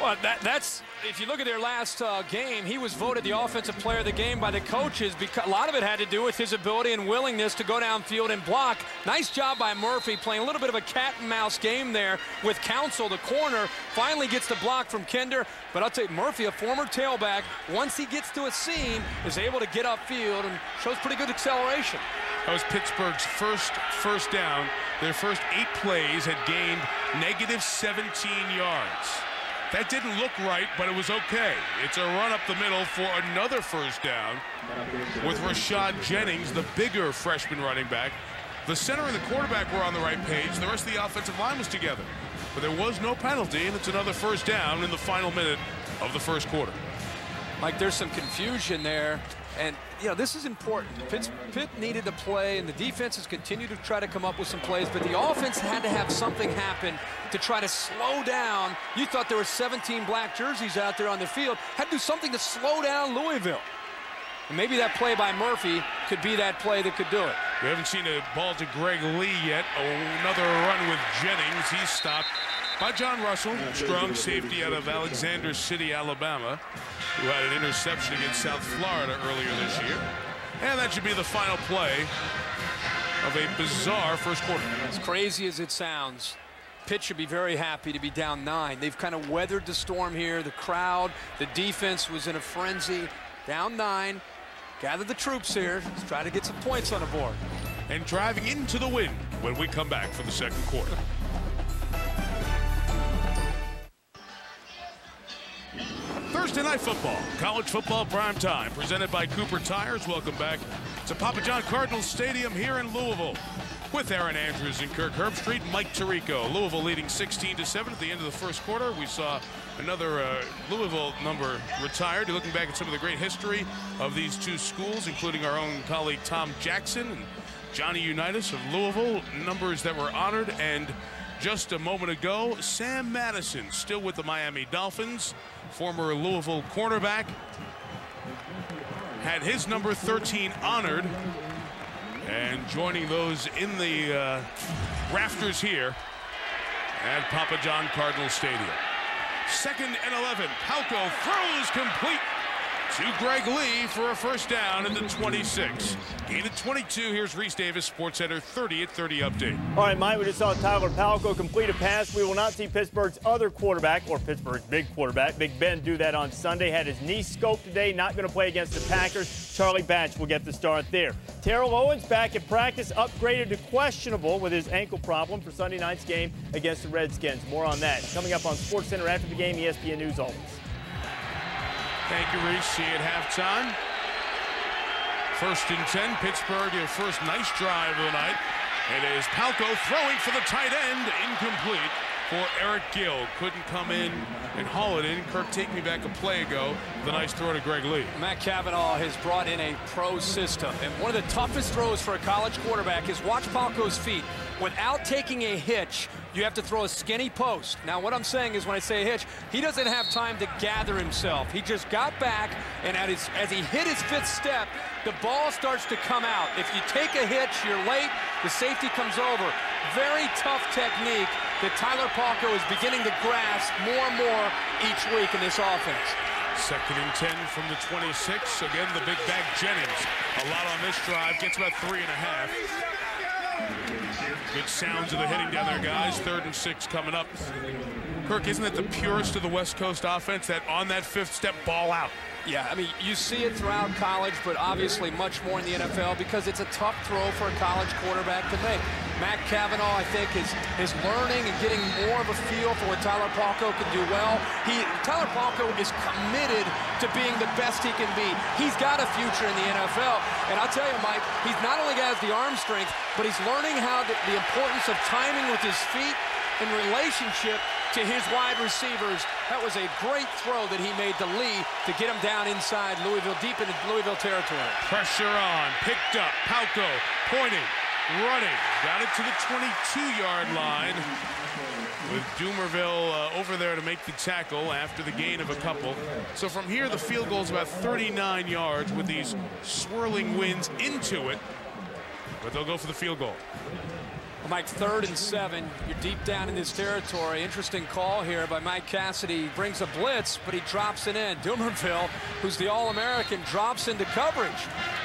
Well, that's if you look at their last game, he was voted the offensive player of the game by the coaches because a lot of it had to do with his ability and willingness to go downfield and block. Nice job by Murphy playing a little bit of a cat and mouse game there with Council, the corner. Finally gets the block from Kinder. But I'll tell you, Murphy, a former tailback, once he gets to a seam, is able to get upfield and shows pretty good acceleration. That was Pittsburgh's first down. Their first 8 plays had gained negative 17 yards. That didn't look right, but it was okay. It's a run up the middle for another first down with Rashad Jennings, the bigger freshman running back. The center and the quarterback were on the right page. The rest of the offensive line was together. But there was no penalty, and it's another first down in the final minute of the first quarter. Mike, there's some confusion there. And, you know, this is important. Pitt needed to play, and the defense has continued to try to come up with some plays, but the offense had to have something happen to try to slow down. You thought there were 17 black jerseys out there on the field. Had to do something to slow down Louisville. And maybe that play by Murphy could be that play that could do it. We haven't seen a ball to Greg Lee yet. Another run with Jennings. He's stopped by John Russell, strong safety out of Alexander City, Alabama, who had an interception against South Florida earlier this year. And that should be the final play of a bizarre first quarter. As crazy as it sounds, Pitt should be very happy to be down 9. They've kind of weathered the storm here. The crowd, the defense was in a frenzy. Down 9. Gather the troops here. Let's try to get some points on the board. And driving into the wind when we come back for the second quarter. Thursday Night Football, college football prime time, presented by Cooper Tires. Welcome back to Papa John Cardinals Stadium here in Louisville. With Aaron Andrews and Kirk Herbstreit, Mike Tirico. Louisville leading 16-7 at the end of the first quarter. We saw another Louisville number retired. You're looking back at some of the great history of these two schools, including our own colleague Tom Jackson and Johnny Unitas of Louisville. Numbers that were honored. And just a moment ago, Sam Madison, still with the Miami Dolphins, former Louisville cornerback, had his number 13 honored. And joining those in the rafters here at Papa John Cardinals Stadium. 2nd and 11. Palco throws complete to Greg Lee for a first down at the 26. Gain at 22. Here's Reese Davis, SportsCenter 30 at 30 update. All right, Mike, we just saw Tyler Palco complete a pass. We will not see Pittsburgh's other quarterback, or Pittsburgh's big quarterback, Big Ben, do that on Sunday. Had his knee scoped today, not going to play against the Packers. Charlie Batch will get the start there. Terrell Owens back at practice, upgraded to questionable with his ankle problem for Sunday night's game against the Redskins. More on that coming up on SportsCenter after the game, ESPN News always. Thank you, Reese. See you at halftime. 1st and 10. Pittsburgh, their first nice drive of the night. It is Palco throwing for the tight end. Incomplete for Eric Gill. Couldn't come in and haul it in. Kirk, take me back a play ago. The nice throw to Greg Lee. Matt Cavanaugh has brought in a pro system. And one of the toughest throws for a college quarterback is watch Palco's feet. Without taking a hitch, you have to throw a skinny post. Now, what I'm saying is when I say a hitch, he doesn't have time to gather himself. He just got back, and as he hit his 5th step, the ball starts to come out. If you take a hitch, you're late, the safety comes over. Very tough technique that Tyler Palco is beginning to grasp more and more each week in this offense. 2nd and 10 from the 26. Again, the big bag Jennings. A lot on this drive. Gets about 3.5. Good sounds of the hitting down there, guys. 3rd and 6 coming up. Kirk, isn't that the purest of the West Coast offense, that on that 5th step ball out? Yeah, I mean, you see it throughout college, but obviously much more in the NFL because it's a tough throw for a college quarterback to make. Matt Cavanaugh, I think, is learning and getting more of a feel for what Tyler Palco can do well. Tyler Palco is committed to being the best he can be. He's got a future in the NFL. And I'll tell you, Mike, he's not only got the arm strength, but he's learning how the importance of timing with his feet in relationship to his wide receivers. That was a great throw that he made to Lee to get him down inside Louisville, deep into Louisville territory. Pressure on, picked up, Palco pointing, running, got it to the 22-yard line with Dumerville over there to make the tackle after the gain of a couple. So from here, the field goal is about 39 yards with these swirling winds into it, but they'll go for the field goal. Well, Mike, 3rd and 7. You're deep down in this territory. Interesting call here by Mike Cassidy. He brings a blitz, but he drops it in. Dumerville, who's the All-American, drops into coverage.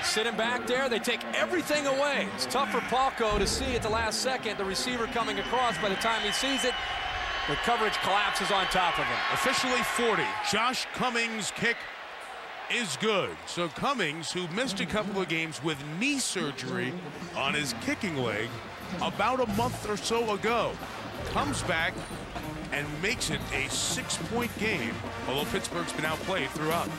Sitting back there, they take everything away. It's tough for Palco to see at the last second the receiver coming across. By the time he sees it, the coverage collapses on top of him. Officially 40. Josh Cummings' kick is good. So Cummings, who missed a couple of games with knee surgery on his kicking leg about a month or so ago, comes back and makes it a 6-point game, although Pittsburgh's been outplayed throughout.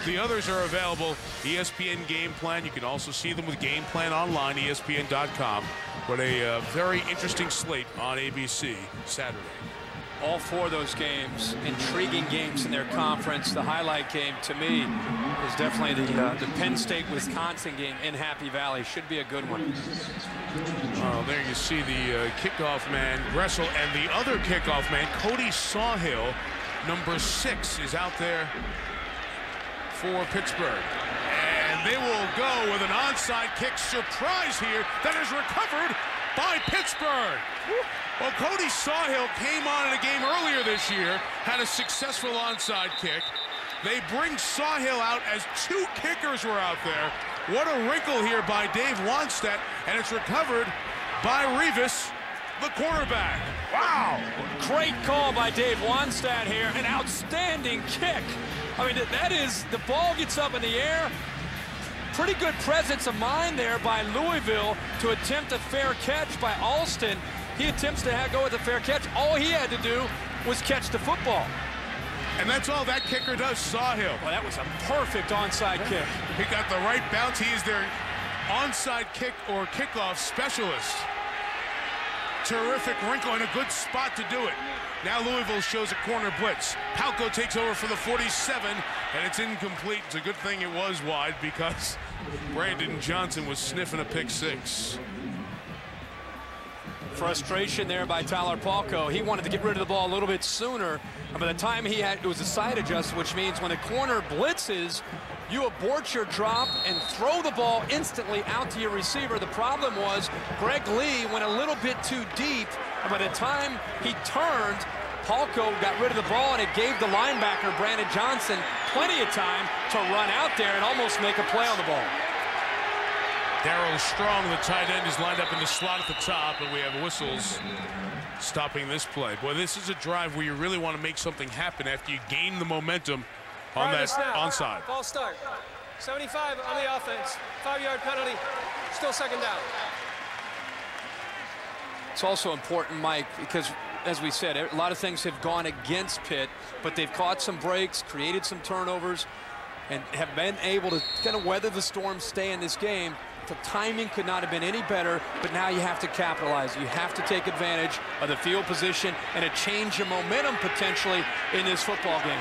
The others are available. ESPN Game Plan. You can also see them with Game Plan online, ESPN.com. But a very interesting slate on ABC Saturday. All 4 of those games, intriguing games in their conference. The highlight game, to me, is definitely the Penn State-Wisconsin game in Happy Valley. Should be a good one. There you see the kickoff man, Gressel, and the other kickoff man, Cody Sawhill, number 6, is out there for Pittsburgh. And they will go with an onside kick surprise here that is recovered by Pittsburgh. Well, Cody Sawhill came on in a game earlier this year, had a successful onside kick. They bring Sawhill out as 2 kickers were out there. What a wrinkle here by Dave Wannstedt, and it's recovered by Revis, the quarterback. Wow! Great call by Dave Wannstedt here. An outstanding kick. I mean, that is, the ball gets up in the air. Pretty good presence of mind there by Louisville to attempt a fair catch by Alston. He attempts to go with a fair catch. All he had to do was catch the football. And that's all that kicker does, Sawhill. Well, that was a perfect onside kick. He got the right bounce. He is their onside kick or kickoff specialist. Terrific wrinkle and a good spot to do it. Now Louisville shows a corner blitz. Palco takes over for the 47, and it's incomplete. It's a good thing it was wide because Brandon Johnson was sniffing a pick 6. Frustration there by Tyler Palco. He wanted to get rid of the ball a little bit sooner. And by the time it was a side adjust, which means when the corner blitzes, you abort your drop and throw the ball instantly out to your receiver. The problem was Greg Lee went a little bit too deep And by the time he turned, Palko got rid of the ball, and it gave the linebacker, Brandon Johnson, plenty of time to run out there and almost make a play on the ball. Darryl Strong, the tight end, is lined up in the slot at the top, and we have whistles stopping this play. Boy, this is a drive where you really want to make something happen after you gain the momentum on that onside. False start. 75 on the offense. 5-yard penalty. Still second down. It's also important, Mike, because as we said, a lot of things have gone against Pitt, but they've caught some breaks, created some turnovers, and have been able to kind of weather the storm, stay in this game. The timing could not have been any better, but now you have to capitalize. You have to take advantage of the field position and a change of momentum potentially in this football game.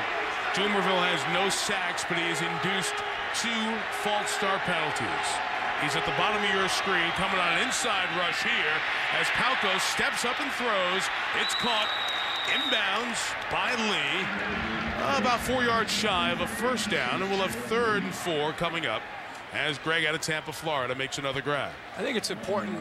Dumerville has no sacks, but he has induced 2 false start penalties. He's at the bottom of your screen, coming on an inside rush here as Palko steps up and throws. It's caught inbounds by Lee, about 4 yards shy of a first down, and we'll have 3rd and 4 coming up as Greg out of Tampa, Florida, makes another grab. I think it's important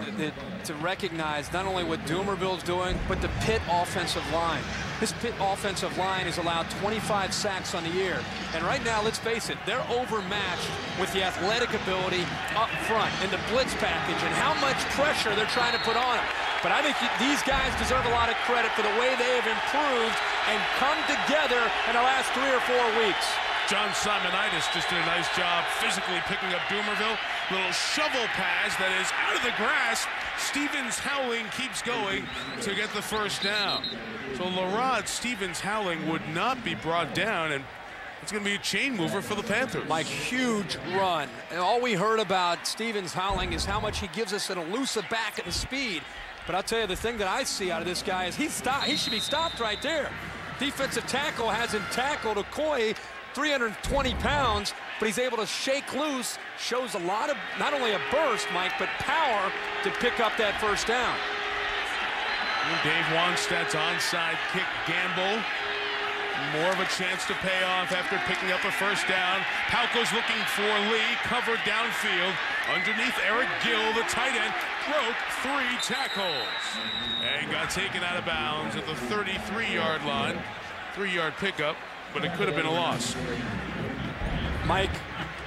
to recognize not only what Dumerville's doing, but the Pitt offensive line. This Pitt offensive line has allowed 25 sacks on the year. And right now, let's face it, they're overmatched with the athletic ability up front and the blitz package and how much pressure they're trying to put on them. But I think these guys deserve a lot of credit for the way they have improved and come together in the last 3 or 4 weeks. John Simonitis just did a nice job physically picking up Dumerville. Little shovel pass that is out of the grasp. Stevens Howling keeps going to get the first down. So Larod Stevens Howling would not be brought down, and it's going to be a chain mover for the Panthers. Like, huge run. And all we heard about Stevens Howling is how much he gives us an elusive back at the speed. But I'll tell you, the thing that I see out of this guy is he should be stopped right there. Defensive tackle hasn't tackled Okoye, 320 pounds, but he's able to shake loose, shows a lot of, not only a burst, Mike, but power to pick up that first down. Dave Wanstedt's onside kick gamble. More of a chance to pay off after picking up a first down. Palko's looking for Lee, covered downfield. Underneath Eric Gill, the tight end, broke 3 tackles. And got taken out of bounds at the 33-yard line. 3-yard pickup, but it could have been a loss. Mike,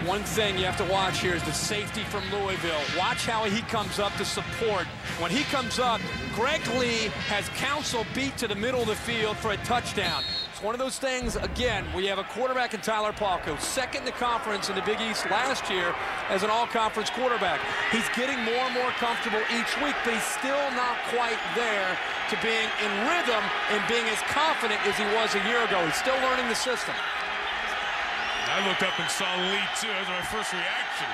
one thing you have to watch here is the safety from Louisville. Watch how he comes up to support. When he comes up, Greg Lee has Council beat to the middle of the field for a touchdown. It's one of those things, again, we have a quarterback in Tyler Palko, 2nd in the conference in the Big East last year as an all-conference quarterback. He's getting more and more comfortable each week, but he's still not quite there to being in rhythm and being as confident as he was a year ago. He's still learning the system. I looked up and saw Lee, too. That was my first reaction.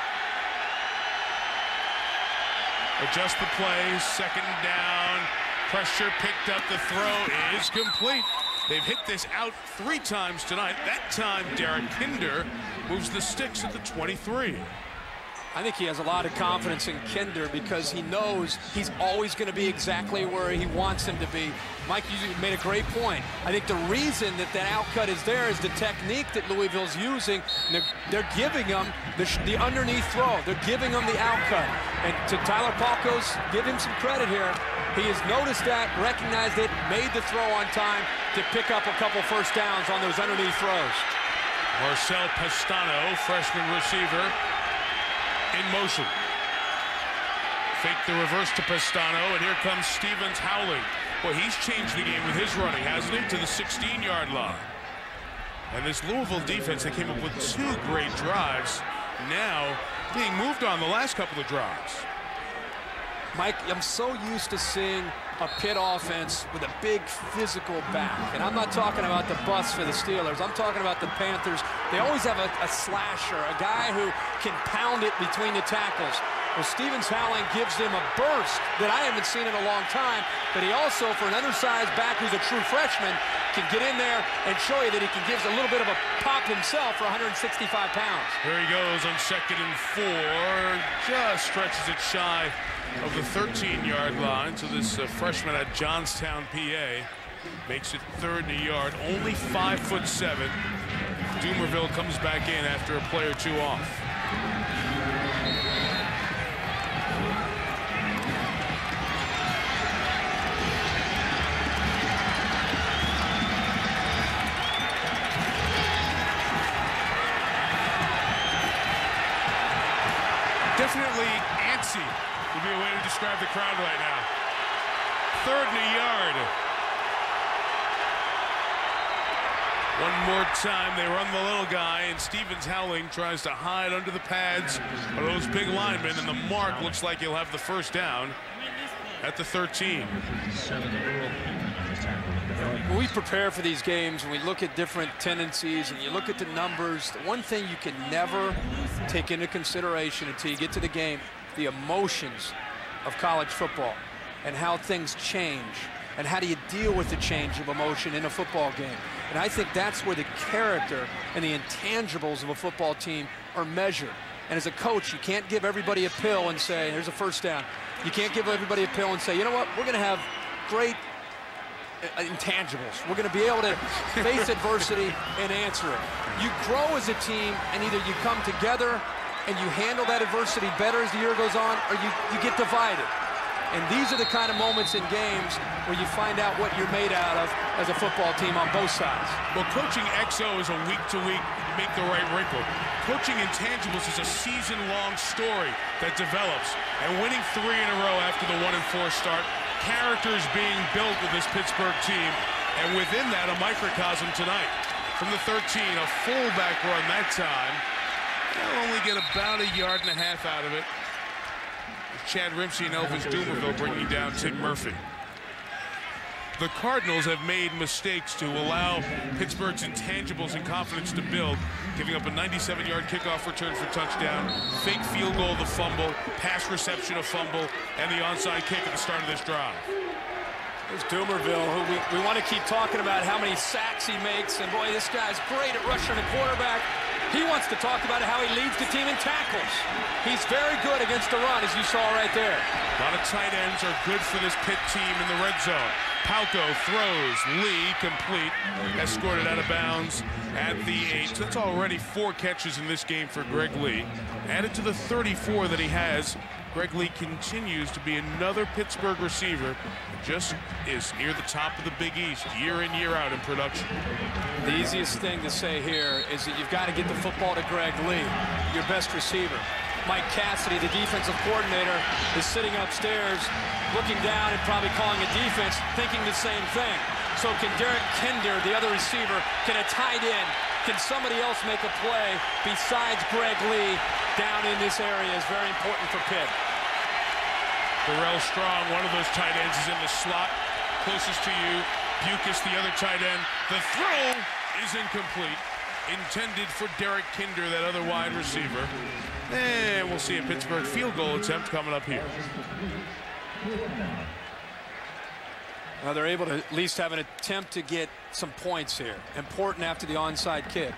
Adjust the play, 2nd down. Pressure picked up. The throw is complete. They've hit this out 3 times tonight. That time, Derek Kinder moves the sticks at the 23. I think he has a lot of confidence in Kinder because he knows he's always going to be exactly where he wants him to be. Mike, you made a great point. I think the reason that outcut is there is the technique that Louisville's using. They're giving him the underneath throw. They're giving him the outcut. And to Tyler Palko's, give him some credit here. He has noticed that, recognized it, made the throw on time to pick up a couple first downs on those underneath throws. Marcel Pestano, freshman receiver, in motion. Fake the reverse to Pestano, and here comes Stevens Howling. Well, he's changed the game with his running, hasn't he? To the 16-yard line. And this Louisville defense, they came up with 2 great drives, now being moved on the last couple of drives. Mike, I'm so used to seeing a Pitt offense with a big physical back. And I'm not talking about the bust for the Steelers. I'm talking about the Panthers. They always have a slasher, a guy who can pound it between the tackles. Well, Stevens Howling gives them a burst that I haven't seen in a long time, but he also, for an undersized back who's a true freshman, can get in there and show you that he can give a little bit of a pop himself for 165 pounds. Here he goes on 2nd and 4. Just stretches it shy of the 13-yard line. So this freshman at Johnstown, PA, makes it 3rd and a yard. Only 5'7". Dumerville comes back in after a play or 2 off. Definitely antsy would be a way to describe the crowd right now. 3rd and a yard. One more time, they run the little guy, and Stevens Howling tries to hide under the pads of those big linemen, and the mark looks like he'll have the first down at the 13. When we prepare for these games, and we look at different tendencies, and you look at the numbers, the one thing you can never take into consideration until you get to the game, the emotions of college football and how things change. And how do you deal with the change of emotion in a football game? And I think that's where the character and the intangibles of a football team are measured. And as a coach, you can't give everybody a pill and say, here's a first down. You can't give everybody a pill and say, you know what, we're going to have great intangibles. We're going to be able to face adversity and answer it. You grow as a team, and either you come together and you handle that adversity better as the year goes on, or you get divided. And these are the kind of moments in games where you find out what you're made out of as a football team on both sides. Well, coaching XO is a week-to-week make the right wrinkle. Coaching intangibles is a season-long story that develops. And winning 3 in a row after the 1-4 start, characters being built with this Pittsburgh team. And within that, a microcosm tonight. From the 13, a fullback run that time. They'll only get about 1.5 yards out of it. Chad Rimsey and Elvis Dumerville bringing down Tim Murphy. The Cardinals have made mistakes to allow Pittsburgh's intangibles and confidence to build, giving up a 97-yard kickoff return for touchdown, fake field goal, the fumble, pass reception, a fumble, and the onside kick at the start of this drive. There's Dumerville, who we want to keep talking about how many sacks he makes, and boy, this guy's great at rushing the quarterback. He wants to talk about how he leads the team in tackles. He's very good against the run, as you saw right there. A lot of tight ends are good for this Pitt team in the red zone. Palco throws, Lee complete, escorted out of bounds at the 8. So that's already 4 catches in this game for Greg Lee. Added to the 34 that he has, Greg Lee continues to be another Pittsburgh receiver that just is near the top of the Big East year in, year out in production. The easiest thing to say here is that you've got to get the football to Greg Lee, your best receiver. Mike Cassidy, the defensive coordinator, is sitting upstairs, looking down and probably calling a defense, thinking the same thing. So can Derek Kinder, the other receiver, can a tight end, can somebody else make a play besides Greg Lee down in this area is very important for Pitt. Burrell Strong, one of those tight ends, is in the slot closest to you. Bucus, the other tight end. The throw is incomplete. Intended for Derek Kinder, that other wide receiver. And we'll see a Pittsburgh field goal attempt coming up here. Well, they're able to at least have an attempt to get some points here. Important after the onside kick.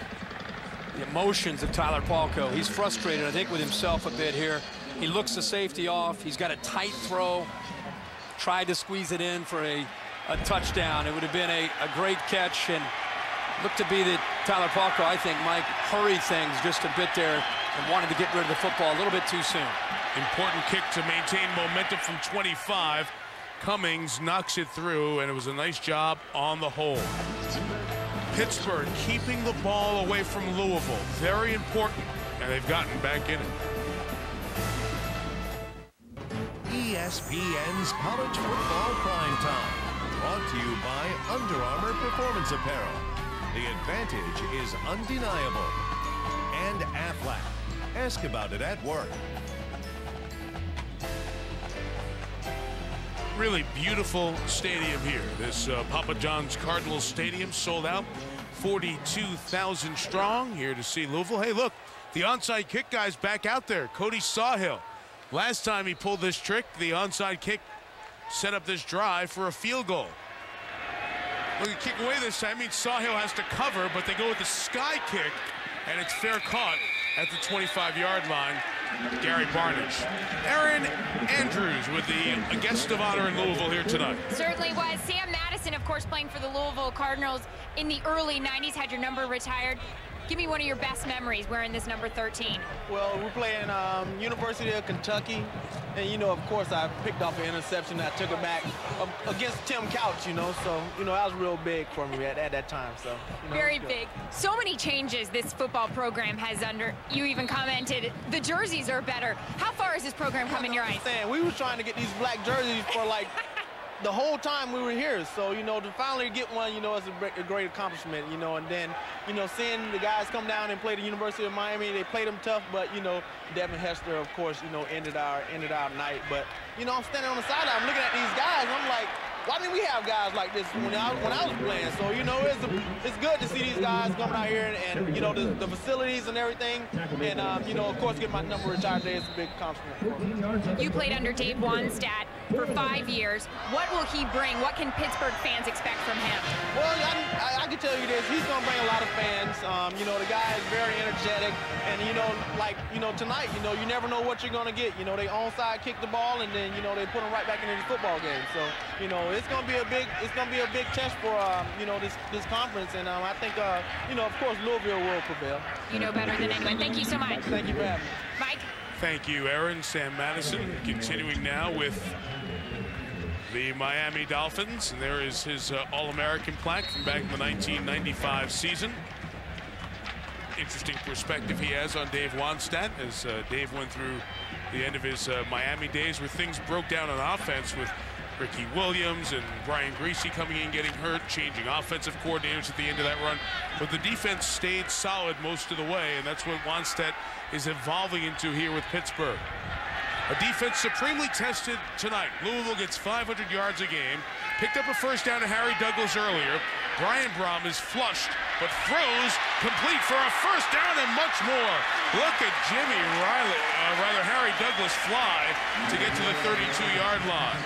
The emotions of Tyler Palco. He's frustrated, I think, with himself a bit here. He looks the safety off. He's got a tight throw. Tried to squeeze it in for a touchdown. It would have been a great catch, and looked to be that Tyler Palco, I think, might hurry things just a bit there and wanted to get rid of the football a little bit too soon. Important kick to maintain momentum from 25. Cummings knocks it through, and it was a nice job on the hole. Pittsburgh keeping the ball away from Louisville. Very important, and they've gotten back in it. ESPN's College Football Primetime, brought to you by Under Armour Performance Apparel. The advantage is undeniable. And Aflac. Ask about it at work. Really beautiful stadium here. This Papa John's Cardinals Stadium sold out. 42,000 strong here to see Louisville. Hey, look, the onside kick guy's back out there. Cody Sawhill. Last time he pulled this trick, the onside kick set up this drive for a field goal. Look, the kick away this time means Sawhill has to cover, but they go with the sky kick, and it's fair caught at the 25-yard line. Gary Barnage. Aaron Andrews with the guest of honor in Louisville here tonight. Certainly was. Sam Madison Madison, of course, playing for the Louisville Cardinals in the early 90s, had your number retired. Give me one of your best memories wearing this number 13. Well, we're playing University of Kentucky, and, you know, of course, I picked off an interception. I took it back against Tim Couch, you know, so, you know, that was real big for me at that time. So, you know, very big. So many changes this football program has under. You even commented the jerseys are better. How far has this program come in your eyes? We were trying to get these black jerseys for, like, the whole time we were here. So, you know, to finally get one, you know, it's a great accomplishment, you know. And then, you know, seeing the guys come down and play the University of Miami, they played them tough, but, you know, Devin Hester, of course, you know, ended our night. But, you know, I'm standing on the sideline, I'm looking at these guys, and I'm like, why didn't we have guys like this when I was playing? So, you know, it's good to see these guys coming out here and you know, the facilities and everything. And, you know, of course, get my number retired today is a big accomplishment. You played under Dave Wannstedt for 5 years. What will he bring? What can Pittsburgh fans expect from him? Well, I can tell you this. He's going to bring a lot of fans. You know, the guy is very energetic. And, you know, like, you know, tonight, you know, you never know what you're going to get. You know, they onside kick the ball, and then, you know, they put him right back into the football game. So, you know, it's going to be a big test for, you know, this conference. And I think, you know, of course, Louisville will prevail. You know better than anyone. Thank you so much. Thank you for having me. Mike? Thank you, Aaron. Sam Madison continuing now with the Miami Dolphins, and there is his All-American plaque from back in the 1995 season. Interesting perspective he has on Dave Wannstedt as Dave went through the end of his Miami days where things broke down on offense with Ricky Williams and Brian Greasy coming in, getting hurt, changing offensive coordinators at the end of that run. But the defense stayed solid most of the way, and that's what Wannstedt is evolving into here with Pittsburgh. A defense supremely tested tonight. Louisville gets 500 yards a game. Picked up a first down to Harry Douglas earlier. Brian Brom is flushed, but throws complete for a first down and much more. Look at Jimmy Harry Douglas fly to get to the 32-yard line.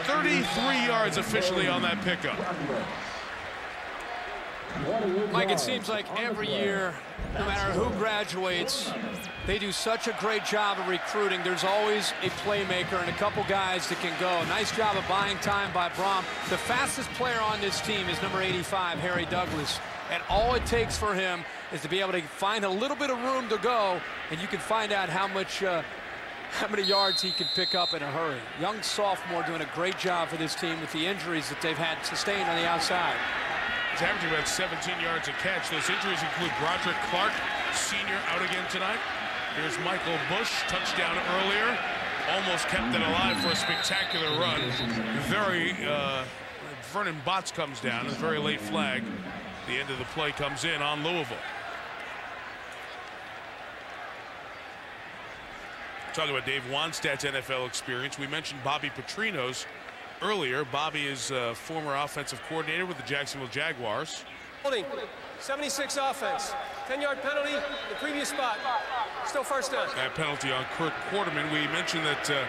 33 yards officially on that pickup. Mike, it seems like every year, no matter who graduates, they do such a great job of recruiting. There's always a playmaker and a couple guys that can go. Nice job of buying time by Brom. The fastest player on this team is number 85, Harry Douglas. And all it takes for him is to be able to find a little bit of room to go, and you can find out how many yards he can pick up in a hurry. Young sophomore doing a great job for this team with the injuries that they've had sustained on the outside. He's averaging about 17 yards a catch. Those injuries include Broderick Clark, senior, out again tonight. Here's Michael Bush, touchdown earlier. Almost kept it alive for a spectacular run. Vernon Botts comes down, a very late flag. The end of the play comes in on Louisville. Talking about Dave Wannstedt's NFL experience, we mentioned Bobby Petrino's earlier. Bobby is a former offensive coordinator with the Jacksonville Jaguars. Holding, 76 offense, 10-yard penalty, the previous spot, still first down. That penalty on Kurt Quarterman. We mentioned that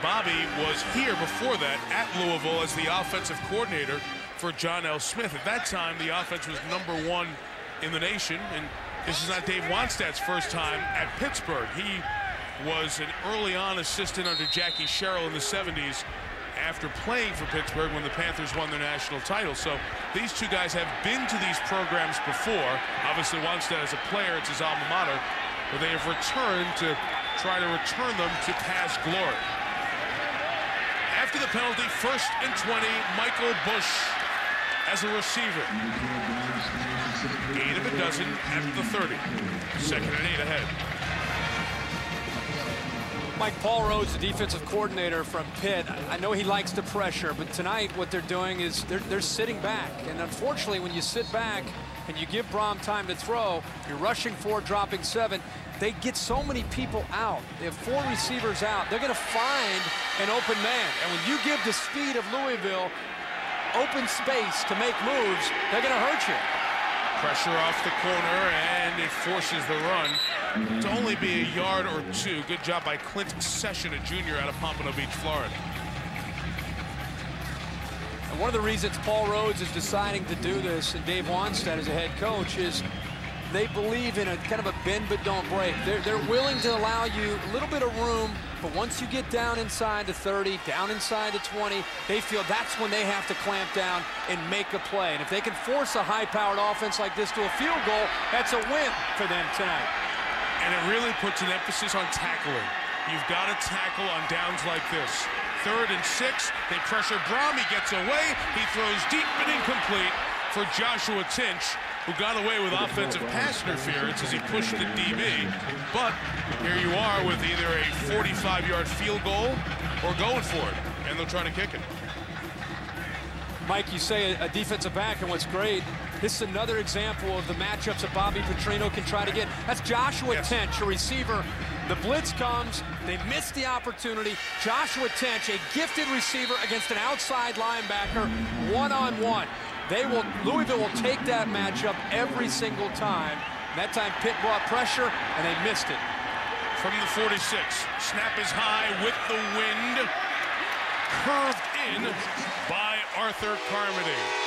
Bobby was here before that at Louisville as the offensive coordinator for John L. Smith. At that time, the offense was #1 in the nation, and this is not Dave Wannstedt's first time at Pittsburgh. He was an early-on assistant under Jackie Sherrill in the 70s after playing for Pittsburgh when the Panthers won their national title. So these two guys have been to these programs before. Obviously, Wannstedt as a player, it's his alma mater, but they have returned to try to return them to past glory. After the penalty, 1st and 20, Michael Bush as a receiver. 8 of a dozen at the 30. 2nd and 8 ahead. Mike, Paul Rhodes, the defensive coordinator from Pitt, I know he likes the pressure, but tonight what they're doing is they're sitting back. And unfortunately, when you sit back and you give Brom time to throw, you're rushing 4, dropping 7, they get so many people out. They have 4 receivers out. They're going to find an open man. And when you give the speed of Louisville open space to make moves, they're going to hurt you. Pressure off the corner, and it forces the run to only be a yard or 2. Good job by Clint Session, a junior out of Pompano Beach, Florida. And one of the reasons Paul Rhodes is deciding to do this, and Dave Wannstedt as a head coach, is they believe in a kind of a bend but don't break. They're willing to allow you a little bit of room But once you get down inside to 30, down inside to 20, they feel that's when they have to clamp down and make a play. And if they can force a high-powered offense like this to a field goal, that's a win for them tonight. And it really puts an emphasis on tackling. You've got to tackle on downs like this. 3rd and 6, they pressure Brom, he gets away, he throws deep and incomplete for Joshua Tinch, who got away with offensive pass interference as he pushed the DB. But here you are with either a 45-yard field goal or going for it, and they'll try to kick it. Mike, you say a defensive back, and what's great, this is another example of the matchups that Bobby Petrino can try to get. That's Joshua Tinch, a receiver. The blitz comes, they miss the opportunity. Joshua Tinch, a gifted receiver against an outside linebacker, one-on-one. Louisville will take that matchup every single time. That time Pitt brought pressure, and they missed it. From the 46, snap is high with the wind, curved in by Arthur Carmody.